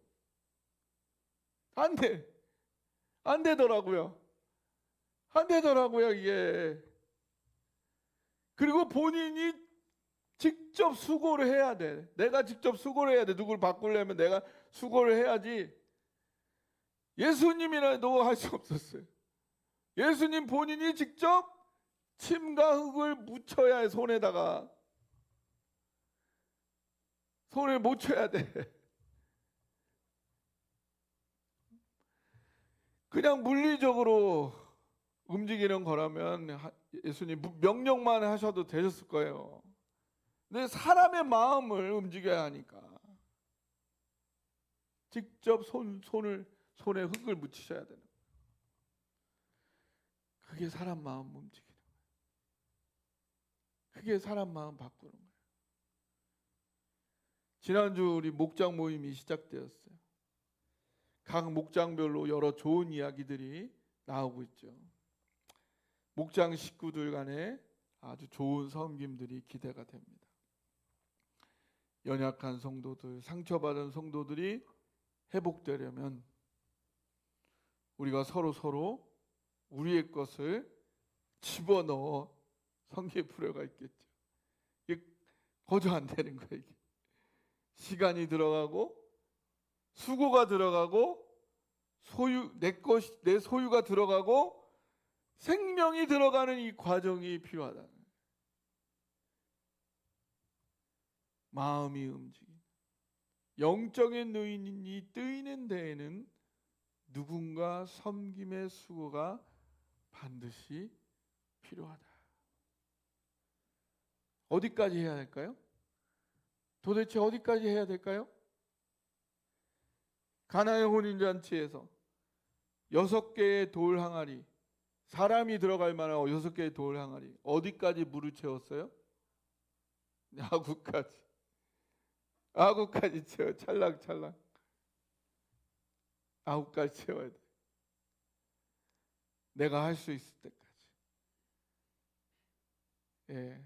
안 돼. 안 되더라고요. 안 되더라고요, 이게. 그리고 본인이 직접 수고를 해야 돼. 내가 직접 수고를 해야 돼. 누굴 바꾸려면 내가 수고를 해야지. 예수님이라도 할 수 없었어요. 예수님 본인이 직접 침과 흙을 묻혀야 해. 손에다가. 손을 못 쳐야 돼. 그냥 물리적으로 움직이는 거라면 예수님 명령만 하셔도 되셨을 거예요. 근데 사람의 마음을 움직여야 하니까 직접 손에 흙을 묻히셔야 되는 거예요. 그게 사람 마음 움직이는 거예요. 그게 사람 마음 바꾸는 거예요. 지난주 우리 목장 모임이 시작되었어요. 각 목장별로 여러 좋은 이야기들이 나오고 있죠. 목장 식구들 간에 아주 좋은 섬김들이 기대가 됩니다. 연약한 성도들, 상처받은 성도들이 회복되려면 우리가 서로 우리의 것을 집어넣어 섬길 필요가 있겠죠. 이게 거저 안 되는 거예요. 이게. 시간이 들어가고 수고가 들어가고 내 소유가 들어가고 생명이 들어가는 이 과정이 필요하다. 마음이 움직이는 영적인 노인이 뜨이는 데에는 누군가 섬김의 수고가 반드시 필요하다. 어디까지 해야 할까요? 도대체 어디까지 해야 될까요? 가나의 혼인잔치에서 6개의 돌 항아리, 사람이 들어갈 만한 6개의 돌 항아리, 어디까지 물을 채웠어요? 아구까지 채워. 찰랑찰랑 아구까지 채워야 돼. 내가 할 수 있을 때까지. 예.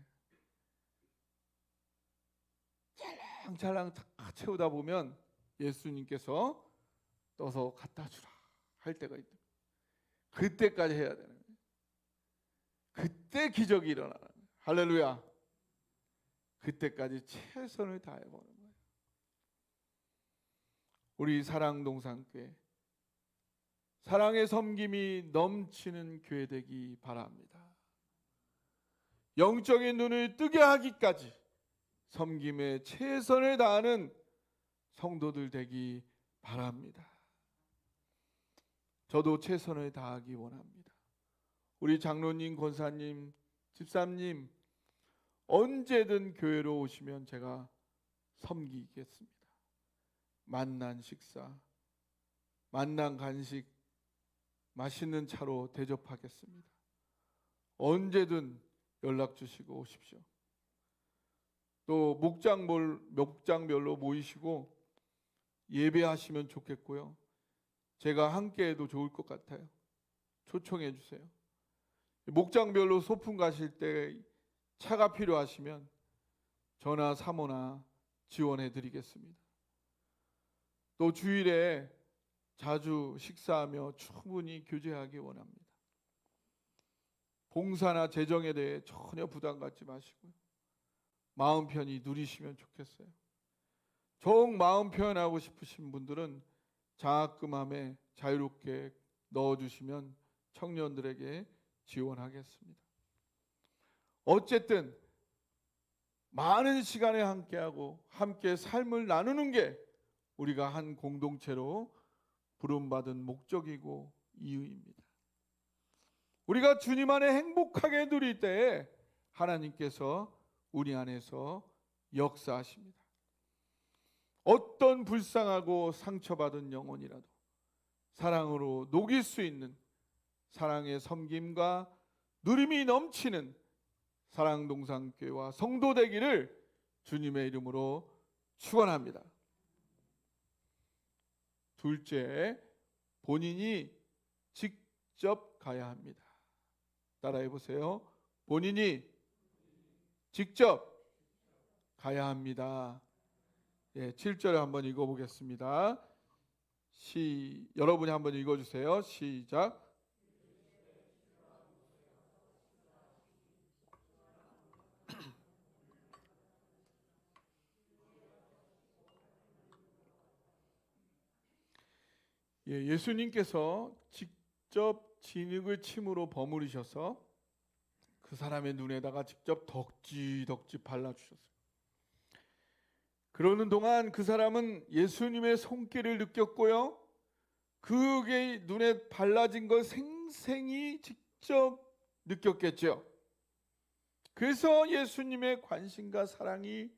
찰랑찰랑 다 채우다 보면 예수님께서 떠서 갖다 주라 할 때가 있다. 그때까지 해야 되는 거예요. 그때 기적이 일어나는 거예요. 할렐루야. 그때까지 최선을 다해 보는 거예요. 우리 사랑동산교회 사랑의 섬김이 넘치는 교회 되기 바랍니다. 영적인 눈을 뜨게 하기까지 섬김에 최선을 다하는 성도들 되기 바랍니다. 저도 최선을 다하기 원합니다. 우리 장로님, 권사님, 집사님 언제든 교회로 오시면 제가 섬기겠습니다. 만난 식사, 만난 간식, 맛있는 차로 대접하겠습니다. 언제든 연락 주시고 오십시오. 또 목장별로 모이시고 예배하시면 좋겠고요. 제가 함께해도 좋을 것 같아요. 초청해 주세요. 목장별로 소풍 가실 때 차가 필요하시면 전화 사모나 지원해 드리겠습니다. 또 주일에 자주 식사하며 충분히 교제하기 원합니다. 봉사나 재정에 대해 전혀 부담 갖지 마시고요. 마음 편히 누리시면 좋겠어요. 정 마음 표현하고 싶으신 분들은 장학금함에 자유롭게 넣어주시면 청년들에게 지원하겠습니다. 어쨌든 많은 시간에 함께하고 함께 삶을 나누는 게 우리가 한 공동체로 부름받은 목적이고 이유입니다. 우리가 주님 안에 행복하게 누릴 때에 하나님께서 우리 안에서 역사하십니다. 어떤 불쌍하고 상처받은 영혼이라도 사랑으로 녹일 수 있는 사랑의 섬김과 누림이 넘치는 사랑동산교회와 성도 되기를 주님의 이름으로 축원합니다. 둘째, 본인이 직접 가야 합니다. 따라해 보세요. 본인이 직접 가야 합니다. 7절에 한번 읽어보겠습니다. 여러분이 한번 읽어주세요. 시작. 예수님께서 직접 진흙을 침으로 버무리셔서 그 사람의 눈에다가 직접 덕지덕지 발라주셨어요. 그러는 동안 그 사람은 예수님의 손길을 느꼈고요. 그게 눈에 발라진 걸 생생히 직접 느꼈겠죠. 그래서 예수님의 관심과 사랑이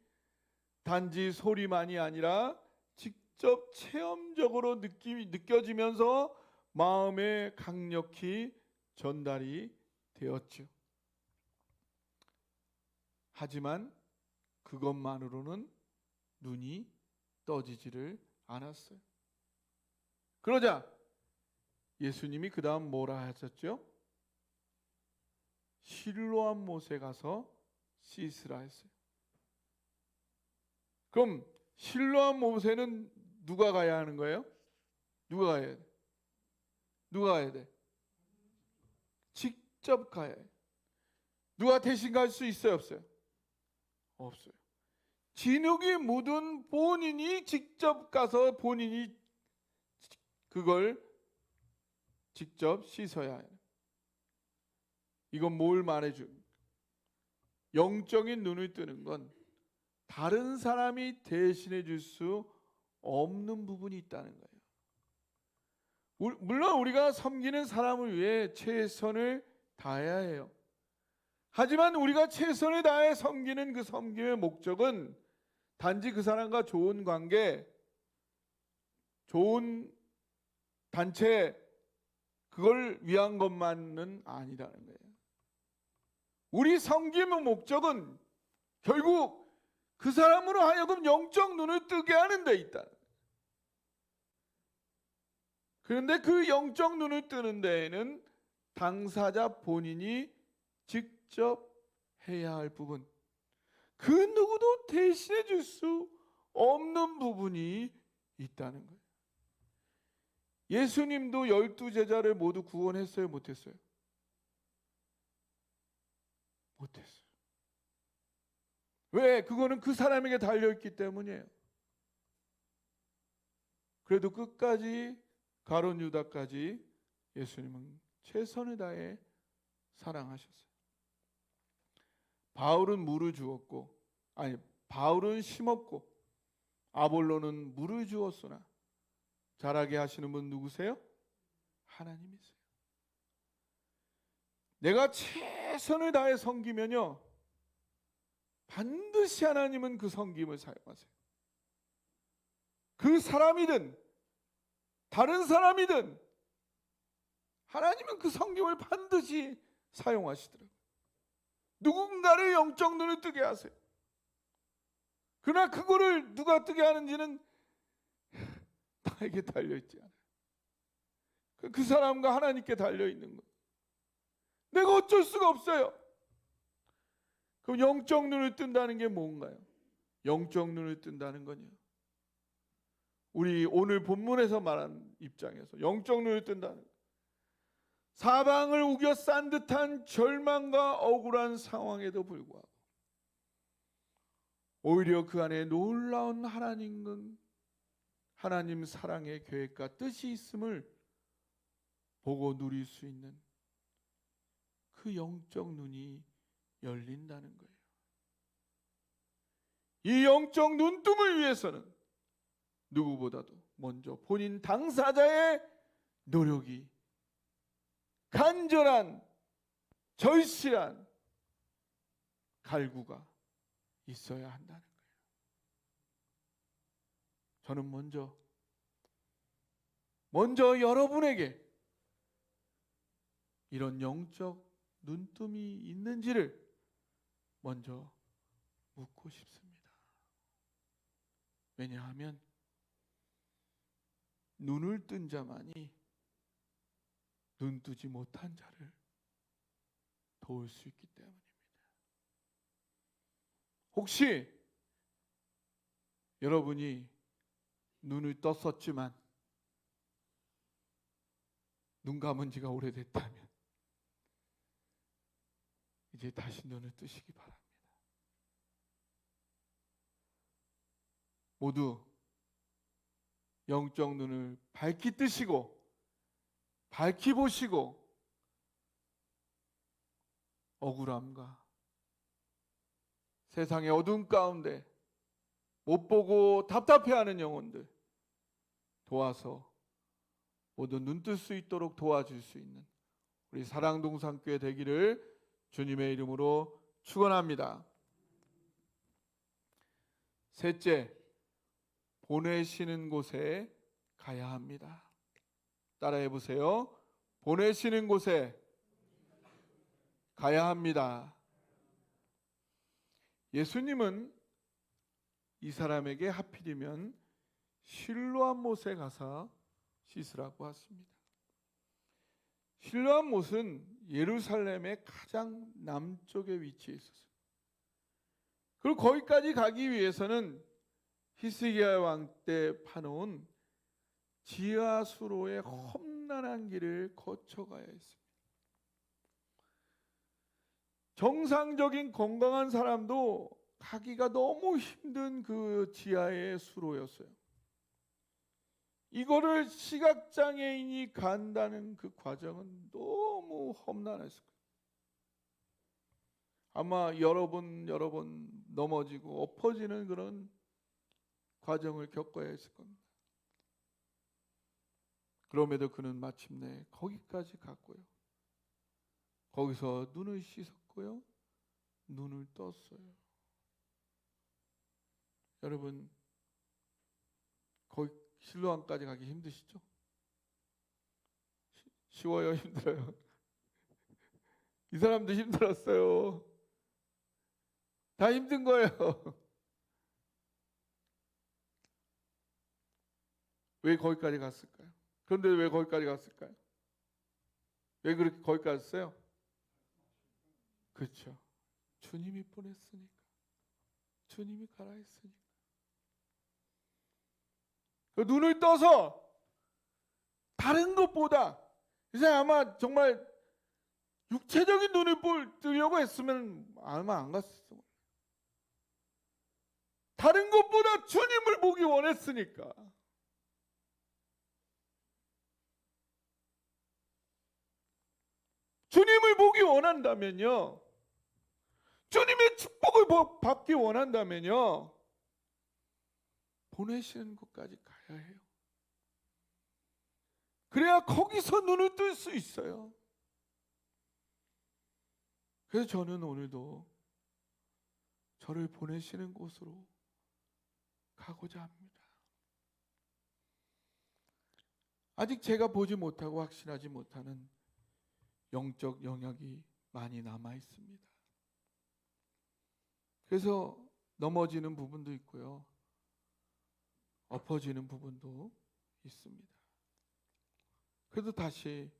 단지 소리만이 아니라 직접 체험적으로 느껴지면서 마음에 강력히 전달이 되었죠. 하지만 그것만으로는 눈이 떠지지를 않았어요. 그러자 예수님이 그 다음 뭐라 하셨죠? 실로암 못에 가서 씻으라 했어요. 그럼 실로암 못에는 누가 가야 하는 거예요? 누가 가야 돼? 누가 가야 돼? 직접 가야 해. 누가 대신 갈 수 있어요? 없어요? 없어요. 진흙이 묻은 본인이 직접 가서 본인이 그걸 직접 씻어야 해요. 이건 뭘 말해줍니까? 영적인 눈을 뜨는 건 다른 사람이 대신해 줄 수 없는 부분이 있다는 거예요. 물론 우리가 섬기는 사람을 위해 최선을 다해야 해요. 하지만 우리가 최선을 다해 섬기는 그 섬김의 목적은 단지 그 사람과 좋은 관계, 좋은 단체, 그걸 위한 것만은 아니라는 거예요. 우리 섬김의 목적은 결국 그 사람으로 하여금 영적 눈을 뜨게 하는 데 있다. 그런데 그 영적 눈을 뜨는 데에는 당사자 본인이 직접 해야 할 부분, 그 누구도 대신해 줄 수 없는 부분이 있다는 거예요. 예수님도 12제자를 모두 구원했어요? 못했어요? 못했어요. 왜? 그거는 그 사람에게 달려있기 때문이에요. 그래도 끝까지 가룟 유다까지 예수님은 최선을 다해 사랑하셨어요. 바울은 물을 주었고, 바울은 심었고 아볼로는 물을 주었으나 자라게 하시는 분 누구세요? 하나님이세요. 내가 최선을 다해 섬기면요, 반드시 하나님은 그 섬김을 사용하세요. 그 사람이든 다른 사람이든 하나님은 그 섬김을 반드시 사용하시더라고요. 누군가를 영적 눈을 뜨게 하세요. 그러나 그거를 누가 뜨게 하는지는 나에게 달려있지 않아요. 그 사람과 하나님께 달려 있는 거. 내가 어쩔 수가 없어요. 그럼 영적 눈을 뜬다는 게 뭔가요? 영적 눈을 뜬다는 건요, 우리 오늘 본문에서 말한 입장에서 영적 눈을 뜬다는 것, 사방을 우겨싼 듯한 절망과 억울한 상황에도 불구하고 오히려 그 안에 놀라운 하나님 사랑의 계획과 뜻이 있음을 보고 누릴 수 있는 그 영적 눈이 열린다는 거예요. 이 영적 눈뜸을 위해서는 누구보다도 먼저 본인 당사자의 노력이, 간절한 절실한 갈구가 있어야 한다는 거예요. 저는 먼저 여러분에게 이런 영적 눈뜸이 있는지를 먼저 묻고 싶습니다. 왜냐하면 눈을 뜬 자만이 눈 뜨지 못한 자를 도울 수 있기 때문입니다. 혹시 여러분이 눈을 떴었지만 눈 감은 지가 오래됐다면 이제 다시 눈을 뜨시기 바랍니다. 모두 영적 눈을 밝히 뜨시고 밝히 보시고 억울함과 세상의 어두운 가운데 못 보고 답답해하는 영혼들 도와서 모두 눈 뜰 수 있도록 도와줄 수 있는 우리 사랑동산교회 되기를 주님의 이름으로 축원합니다. 셋째, 보내시는 곳에 가야 합니다. 따라해 보세요. 보내시는 곳에 가야 합니다. 예수님은 이 사람에게 하필이면 실로암 못에 가서 씻으라고 하십니다. 실로암 못은 예루살렘의 가장 남쪽에 위치해 있었어요. 그리고 거기까지 가기 위해서는 히스기야 왕 때 파놓은 지하수로의 험난한 길을 거쳐가야 했습니다. 정상적인 건강한 사람도 가기가 너무 힘든 그 지하의 수로였어요. 이거를 시각장애인이 간다는 그 과정은 너무 험난했을 거예요. 아마 여러 번 넘어지고 엎어지는 그런 과정을 겪어야 했을 겁니다. 그럼에도 그는 마침내 거기까지 갔고요. 거기서 눈을 씻었고요. 눈을 떴어요. 여러분, 거기 실로암까지 가기 힘드시죠? 쉬워요, 힘들어요? 이 사람도 힘들었어요. 다 힘든 거예요. 왜 거기까지 갔을까요? 그런데 왜 거기까지 갔을까요? 왜 그렇게 거기까지 갔어요? 그렇죠. 주님이 보냈으니까. 주님이 가라 했으니까. 눈을 떠서 다른 것보다 이제 아마 정말 육체적인 눈을 뜨려고 했으면 아마 안 갔을 거예요. 다른 것보다 주님을 보기 원했으니까. 주님을 보기 원한다면요, 주님의 축복을 받기 원한다면요, 보내시는 곳까지 가야 해요. 그래야 거기서 눈을 뜰 수 있어요. 그래서 저는 오늘도 저를 보내시는 곳으로 가고자 합니다. 아직 제가 보지 못하고 확신하지 못하는 영적 영역이 많이 남아 있습니다. 그래서 넘어지는 부분도 있고요, 엎어지는 부분도 있습니다. 그래도 다시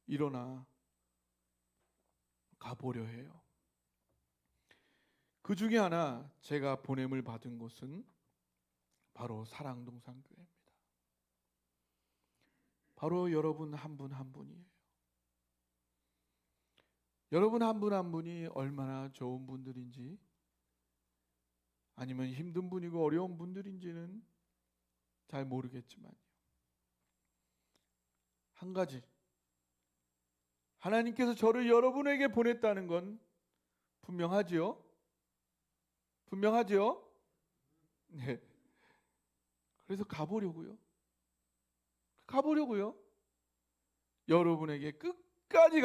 일어나 가보려 해요. 그 중에 하나 제가 보냄을 받은 곳은 바로 사랑동산교회입니다. 바로 여러분 한 분 한 분이에요. 여러분 한 분 한 분이 얼마나 좋은 분들인지, 아니면 힘든 분이고 어려운 분들인지는 잘 모르겠지만, 한 가지, 하나님께서 저를 여러분에게 보냈다는 건 분명하지요? 분명하지요? 네. 그래서 가보려고요. 여러분에게 끝까지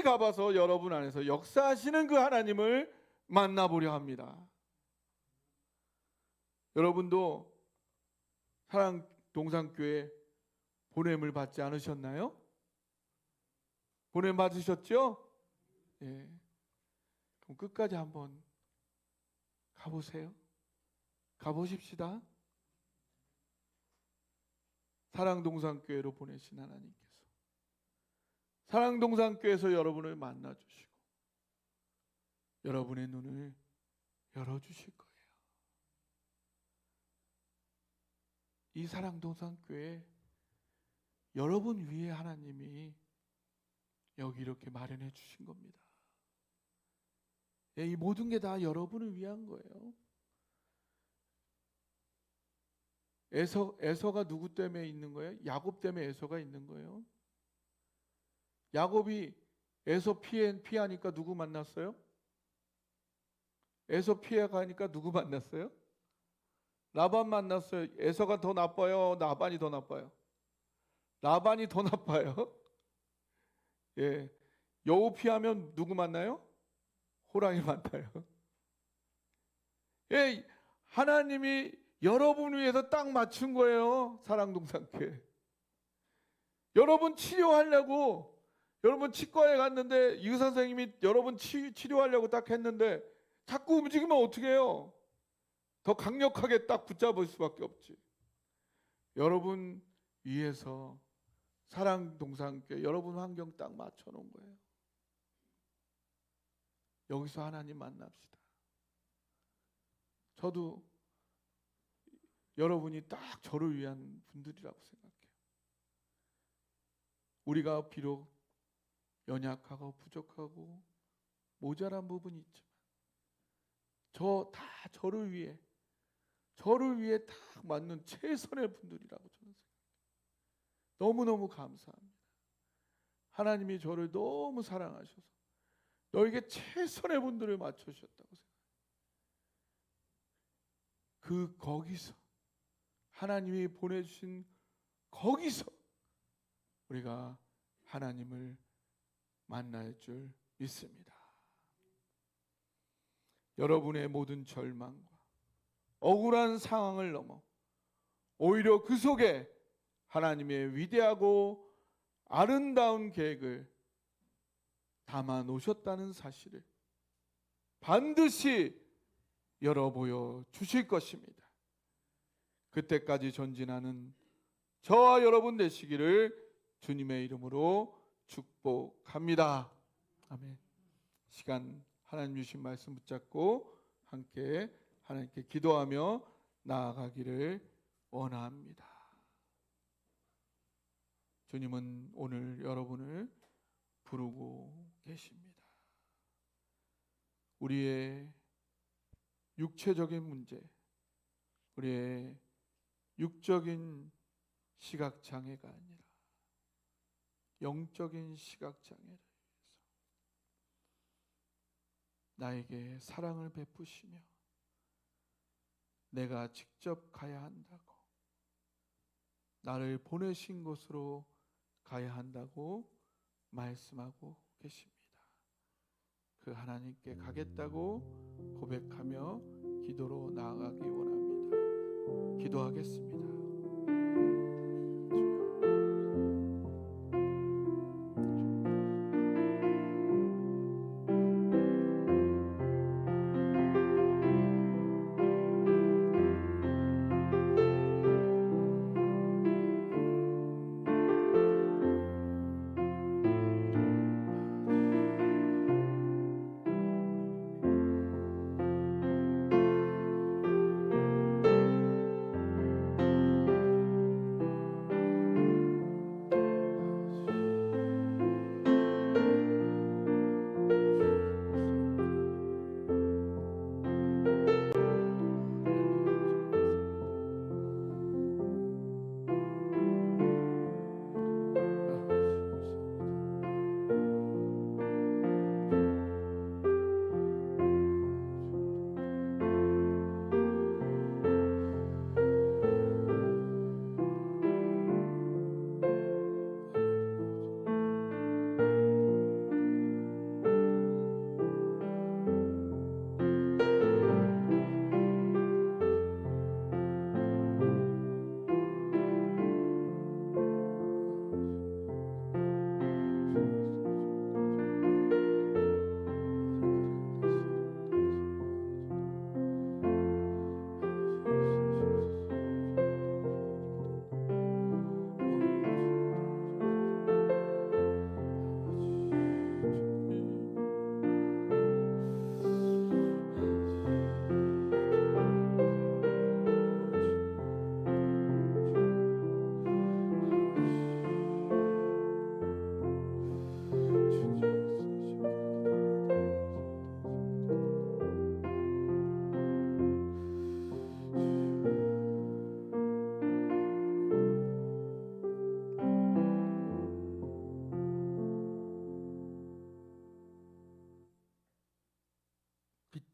가봐서 여러분 안에서 역사하시는 그 하나님을 만나보려 합니다. 여러분도 사랑동산교회 보냄을 받지 않으셨나요? 보냄 받으셨죠? 예. 그럼 끝까지 한번 가보세요. 가보십시다. 사랑동산교회로 보내신 하나님께서 사랑동산교회에서 여러분을 만나주시고 여러분의 눈을 열어주실 거예요. 이 사랑동산교회 여러분 위에 하나님이 여기 이렇게 마련해 주신 겁니다. 이 모든 게 다 여러분을 위한 거예요. 에서가 누구 때문에 있는 거예요? 야곱 때문에 에서가 있는 거예요. 야곱이 에서 피하니까 누구 만났어요? 에서 피해가니까 누구 만났어요? 라반 만났어요. 에서가 더 나빠요? 라반이 더 나빠요? 라반이 더 나빠요. 예, 여우 피하면 누구 만나요? 호랑이 만나요. 예, 하나님이 여러분 위해서 딱 맞춘 거예요. 사랑동산교회. 여러분 치료하려고, 여러분 치과에 갔는데 의사 선생님이 여러분 치료하려고 딱 했는데 자꾸 움직이면 어떻게 해요? 더 강력하게 딱 붙잡을 수밖에 없지. 여러분 위해서 사랑동산교회 여러분 환경 딱 맞춰놓은 거예요. 여기서 하나님 만납시다. 저도 여러분이 딱 저를 위한 분들이라고 생각해요. 우리가 비록 연약하고 부족하고 모자란 부분이 있지만 저를 위해 딱 맞는 최선의 분들이라고 저는 생각해요. 너무너무 감사합니다. 하나님이 저를 너무 사랑하셔서 너에게 최선의 분들을 맞춰주셨다고 생각해요. 거기서 하나님이 보내주신 거기서 우리가 하나님을 만날 줄 믿습니다. 여러분의 모든 절망과 억울한 상황을 넘어 오히려 그 속에 하나님의 위대하고 아름다운 계획을 담아 놓으셨다는 사실을 반드시 열어보여 주실 것입니다. 그때까지 전진하는 저와 여러분 되시기를 주님의 이름으로 축복합니다. 아멘. 시간 하나님 주신 말씀 붙잡고 함께 하나님께 기도하며 나아가기를 원합니다. 주님은 오늘 여러분을 부르고 계십니다. 우리의 육체적인 문제, 우리의 육적인 시각장애가 아니라 영적인 시각장애를 위해서 나에게 사랑을 베푸시며 내가 직접 가야 한다고, 나를 보내신 곳으로 가야 한다고 말씀하고 계십니다. 그 하나님께 가겠다고 고백하며 기도로 나아가기 원합니다. 기도하겠습니다.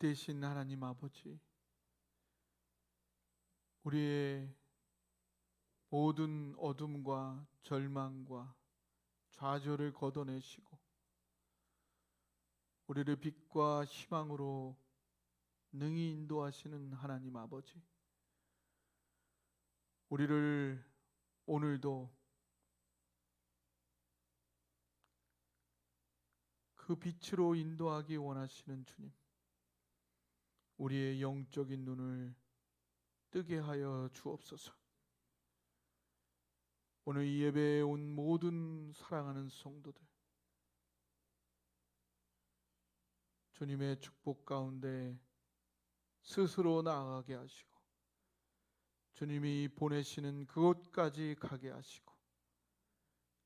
되신 하나님 아버지, 우리의 모든 어둠과 절망과 좌절을 걷어내시고 우리를 빛과 희망으로 능히 인도하시는 하나님 아버지, 우리를 오늘도 그 빛으로 인도하기 원하시는 주님, 우리의 영적인 눈을 뜨게 하여 주옵소서. 오늘 이 예배에 온 모든 사랑하는 성도들, 주님의 축복 가운데 스스로 나아가게 하시고 주님이 보내시는 그곳까지 가게 하시고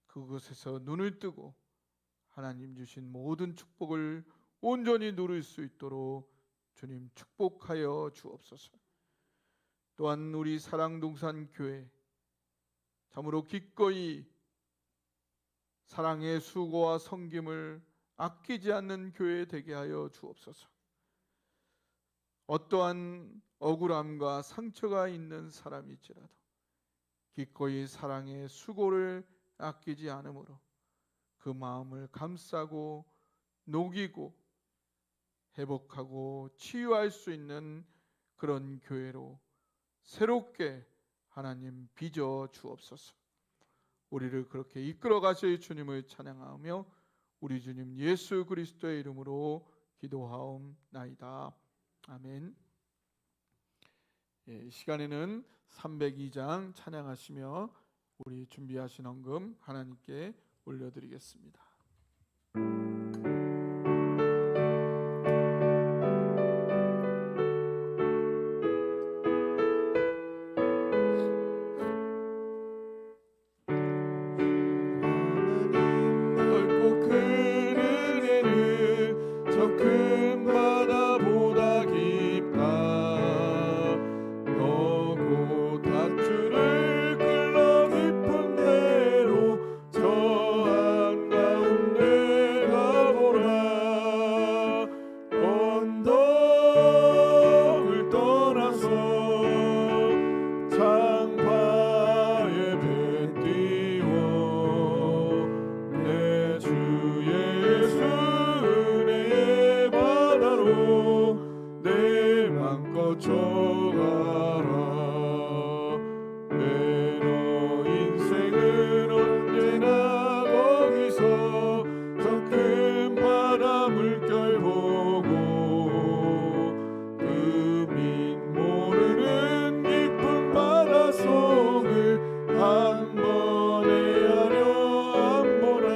그곳에서 눈을 뜨고 하나님 주신 모든 축복을 온전히 누릴 수 있도록 주님 축복하여 주옵소서. 또한 우리 사랑동산 교회 참으로 기꺼이 사랑의 수고와 섬김을 아끼지 않는 교회 되게 하여 주옵소서. 어떠한 억울함과 상처가 있는 사람일지라도 기꺼이 사랑의 수고를 아끼지 않으므로 그 마음을 감싸고 녹이고 회복하고 치유할 수 있는 그런 교회로 새롭게 하나님 빚어 주옵소서. 우리를 그렇게 이끌어 가실 주님을 찬양하며 우리 주님 예수 그리스도의 이름으로 기도하옵나이다. 아멘. 이 시간에는 302장 찬양하시며 우리 준비하신 헌금 하나님께 올려드리겠습니다. 넓고 큰 은혜는 저 큰 바다보다 깊다. 너고 닷줄을 끌러 깊은 데로 저 한가운데 가보라. 언덕을 떠나서 창파에 배 띄워 내 주 예수 은혜의 바다로 내 맘껏 져가라. 왜 너 인생은 언제나 거기서 저 큰 바다 물결 보고 그 민 모르는 깊은 바다 속을 한 번에 하려 안 보나.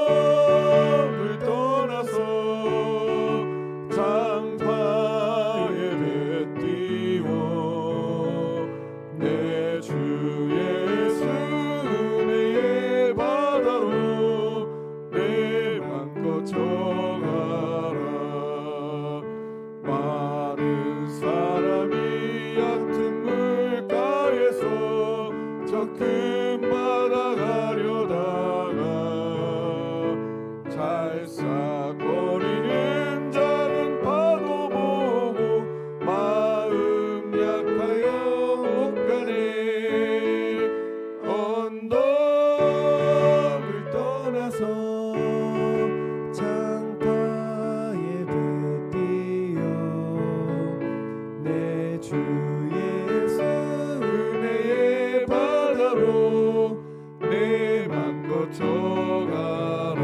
언덕을 떠나서 창파에 배 띄워 내 주 예수 은혜의 바다로 내 맘껏 져가라. 많은 사람이 얕은 물가에서 저 큰 바다 가려다가 찰싹거리는 작은 파도 보고 마음 약하여 못 가네. 언덕을 떠나서 창파에 배 띄어 내 주 예수 은혜의 바다로 내 맘껏 져가라.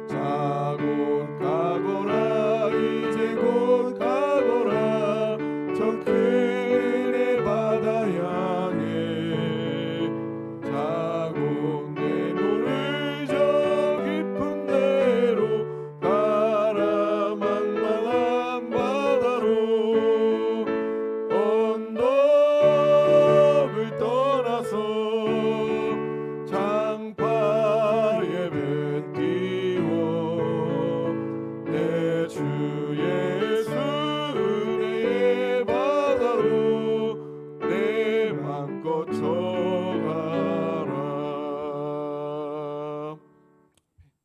자 곧 가거라. 이제 곧 가거라. 저 큰 바다 향해 자 곧 내 눈을 저 깊은 데로 가라. 망망한 바다로 언덕을 떠나서 창파에 배 띄워 내 주 예수 은혜의 바다로 내 맘껏 져가라.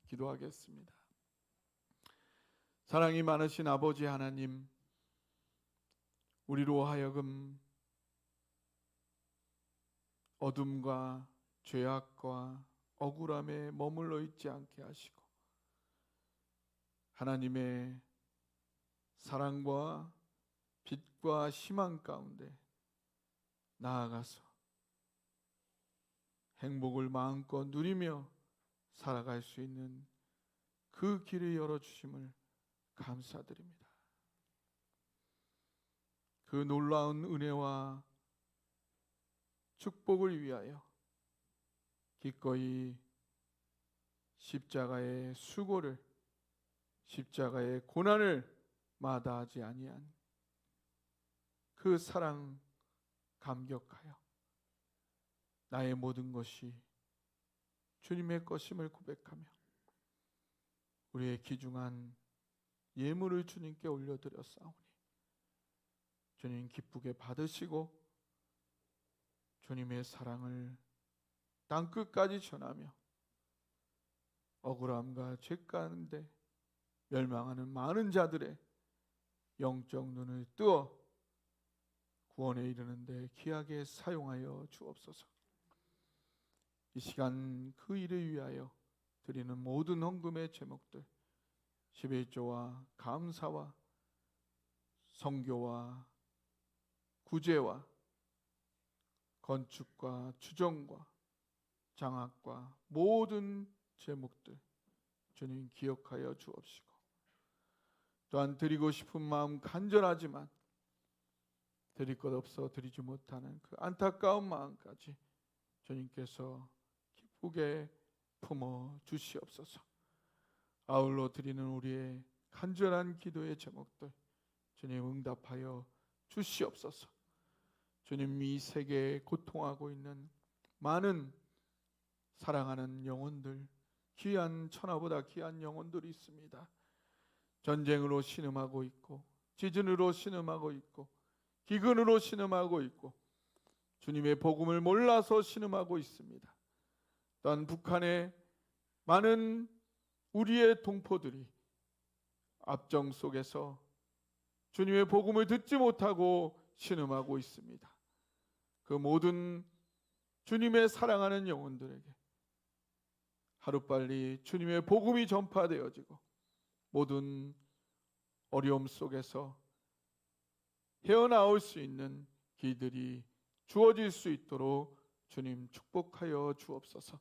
기도하겠습니다. 사랑이 많으신 아버지 하나님, 우리로 하여금 어둠과 죄악과 억울함에 머물러 있지 않게 하시고 하나님의 사랑과 빛과 희망 가운데 나아가서 행복을 마음껏 누리며 살아갈 수 있는 그 길을 열어주심을 감사드립니다. 그 놀라운 은혜와 축복을 위하여 기꺼이 십자가의 수고를, 십자가의 고난을 마다하지 아니한 그 사랑 감격하여 나의 모든 것이 주님의 것임을 고백하며 우리의 귀중한 예물을 주님께 올려드렸사오니 주님 기쁘게 받으시고 주님의 사랑을 땅끝까지 전하며 억울함과 죄 가운데 멸망하는 많은 자들의 영적 눈을 뜨어 구원에 이르는데 귀하게 사용하여 주옵소서. 이 시간 그 일을 위하여 드리는 모든 헌금의 제목들, 11조와 감사와 선교와 구제와 건축과 추정과 장학과 모든 제목들 주님 기억하여 주옵시고, 또한 드리고 싶은 마음 간절하지만 드릴 것 없어 드리지 못하는 그 안타까운 마음까지 주님께서 기쁘게 품어 주시옵소서. 아울러 드리는 우리의 간절한 기도의 제목들 주님 응답하여 주시옵소서. 주님, 이 세계에 고통하고 있는 많은 사랑하는 영혼들, 귀한 천하보다 귀한 영혼들이 있습니다. 전쟁으로 신음하고 있고 지진으로 신음하고 있고 기근으로 신음하고 있고 주님의 복음을 몰라서 신음하고 있습니다. 또한 북한의 많은 우리의 동포들이 압정 속에서 주님의 복음을 듣지 못하고 신음하고 있습니다. 그 모든 주님의 사랑하는 영혼들에게 하루빨리 주님의 복음이 전파되어지고 모든 어려움 속에서 헤어나올 수 있는 길들이 주어질 수 있도록 주님 축복하여 주옵소서.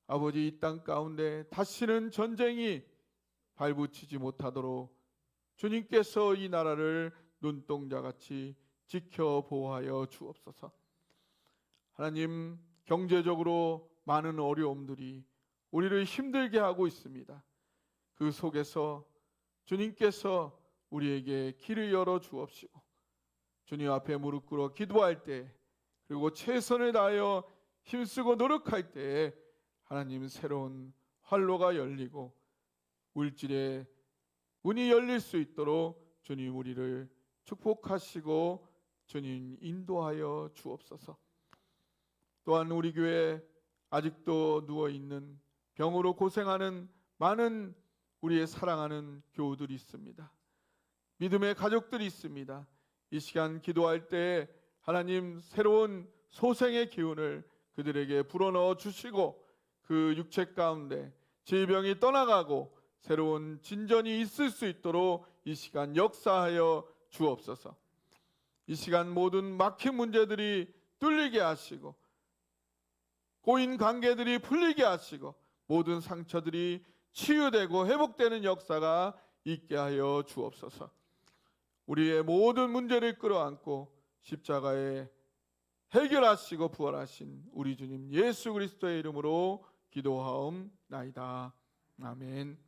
아버지, 이 땅 가운데 다시는 전쟁이 발붙이지 못하도록 주님께서 이 나라를 눈동자같이 지켜 보호하여 주옵소서. 하나님, 경제적으로 많은 어려움들이 우리를 힘들게 하고 있습니다. 그 속에서 주님께서 우리에게 길을 열어 주옵시고 주님 앞에 무릎 꿇어 기도할 때, 그리고 최선을 다하여 힘쓰고 노력할 때에 하나님 새로운 활로가 열리고 물질의 문이 열릴 수 있도록 주님 우리를 축복하시고 주님 인도하여 주옵소서. 또한 우리 교회에 아직도 누워있는 병으로 고생하는 많은 우리의 사랑하는 교우들이 있습니다. 믿음의 가족들이 있습니다. 이 시간 기도할 때 하나님 새로운 소생의 기운을 그들에게 불어넣어 주시고 그 육체 가운데 질병이 떠나가고 새로운 진전이 있을 수 있도록 이 시간 역사하여 주옵소서. 이 시간 모든 막힌 문제들이 뚫리게 하시고 꼬인 관계들이 풀리게 하시고 모든 상처들이 치유되고 회복되는 역사가 있게 하여 주옵소서. 우리의 모든 문제를 끌어안고 십자가에 해결하시고 부활하신 우리 주님 예수 그리스도의 이름으로 기도하옵나이다. 아멘.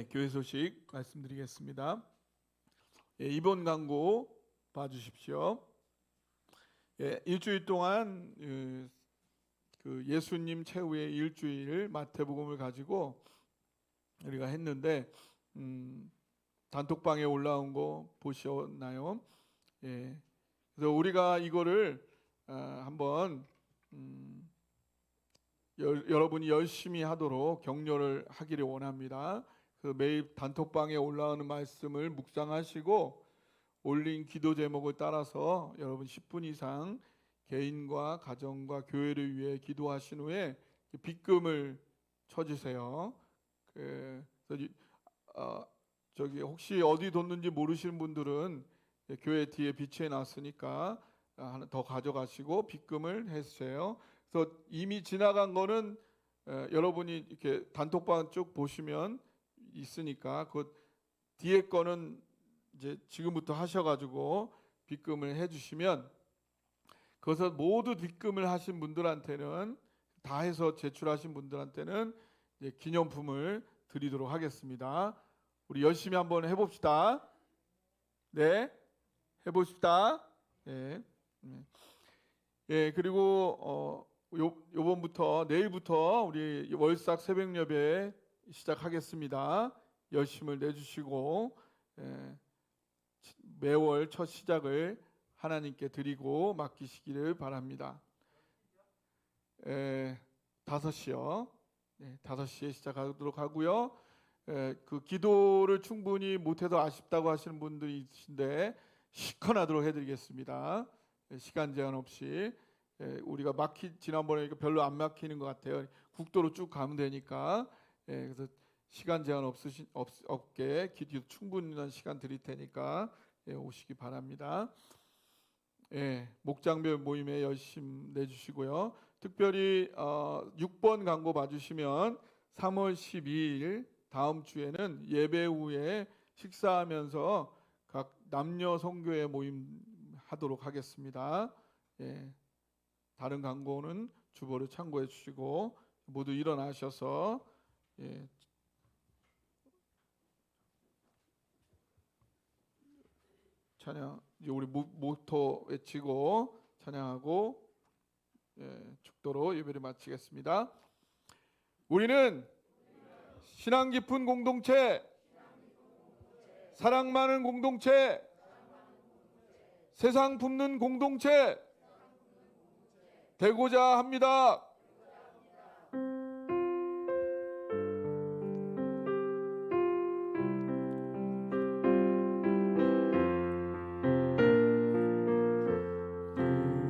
교회 소식 말씀드리겠습니다. 이번 광고 봐주십시오. 일주일 동안 그 예수님 최후의 일주일 마태복음을 가지고 우리가 했는데 단톡방에 올라온 거 보셨나요? 그래서 우리가 이거를 한번 여러분이 열심히 하도록 격려를 하기를 원합니다. 그 매일 단톡방에 올라오는 말씀을 묵상하시고 올린 기도 제목을 따라서 여러분 10분 이상 개인과 가정과 교회를 위해 기도하신 후에 빗금을 쳐주세요. 저기 혹시 어디 뒀는지 모르시는 분들은 교회 뒤에 비치해 놨으니까 하나 더 가져가시고 빗금을 해주세요. 그래서 이미 지나간 거는 여러분이 이렇게 단톡방 쭉 보시면 있으니까 그 뒤에 거는 이제 지금부터 하셔가지고 빗금을 해주시면 그것을 모두 빗금을 하신 분들한테는 다 해서 제출하신 분들한테는 이제 기념품을 드리도록 하겠습니다. 우리 열심히 한번 해봅시다. 네, 해봅시다. 네. 예, 그리고 요번부터 내일부터 우리 월삭 새벽 예배 시작하겠습니다. 열심을 내주시고 매월 첫 시작을 하나님께 드리고 맡기시기를 바랍니다. 5시요. 5시에 시작하도록 하고요. 그 기도를 충분히 못해서 아쉽다고 하시는 분들이 있으신데 시원하도록 해드리겠습니다. 시간 제한 없이. 우리가 지난번에 별로 안 막히는 것 같아요. 국도로 쭉 가면 되니까. 그래서 시간 제한 없게 기도 충분한 시간 드릴 테니까 오시기 바랍니다. 목장별 모임에 열심 내주시고요. 특별히 6번 광고 봐주시면 3월 12일 다음 주에는 예배 후에 식사하면서 각 남녀 성교회 모임 하도록 하겠습니다. 다른 광고는 주보를 참고해 주시고 모두 일어나셔서 찬양 우리 모토 외치고 찬양하고 축도로 예배를 마치겠습니다. 우리는 신앙 깊은 공동체, 사랑 많은 공동체, 세상 품는 공동체 되고자 합니다.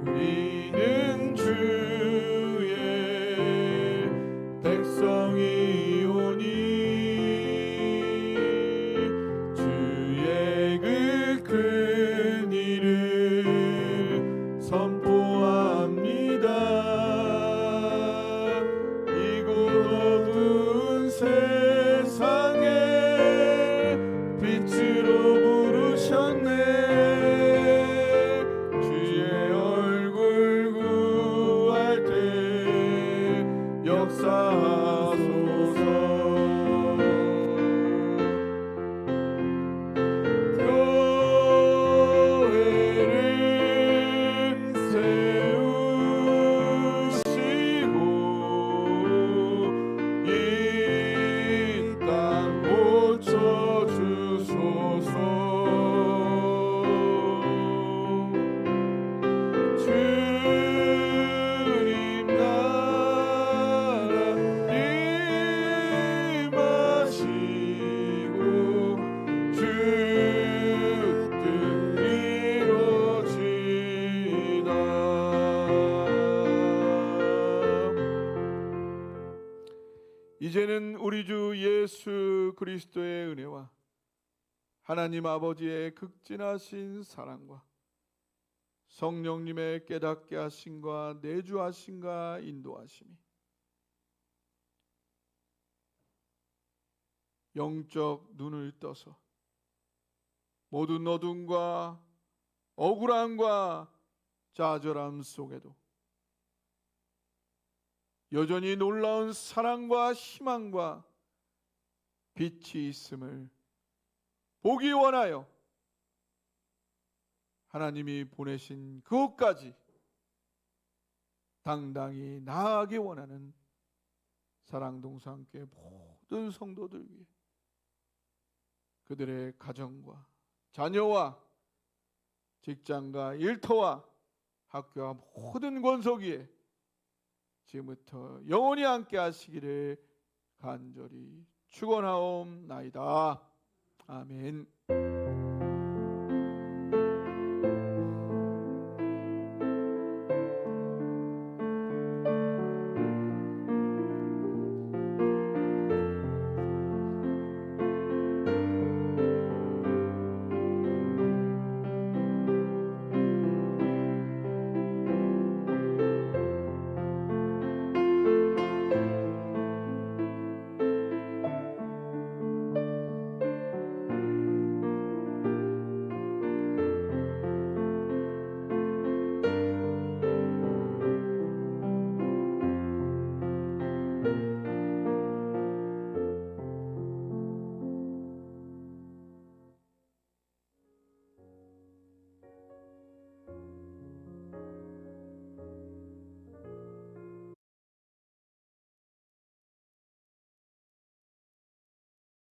우리는 주의 백성이오니 주의 그 큰 일을 선포합니다. 이곳 어두운 세상에 빛으로 부르셨네. 주의 얼굴 구할 때 역사하소서. 교회를 세우시고 이 땅 고쳐주소서. 주님 나라 임하시고 주 뜻 이루어지다. 이제는 우리 주 예수 그리스도의 은혜와 하나님 아버지의 극진하신 사랑과 성령님의 깨닫게 하심과 내주하심과 인도하심이 영적 눈을 떠서 모든 어둠과 억울함과 좌절함 속에도 여전히 놀라운 사랑과 희망과 빛이 있음을 보기 원하여 하나님이 보내신 그곳까지 당당히 나아가기 원하는 사랑동산교회 모든 성도들 위해 그들의 가정과 자녀와 직장과 일터와 학교와 모든 권속 위에 지금부터 영원히 함께 하시기를 간절히 축원하옵나이다. 아멘.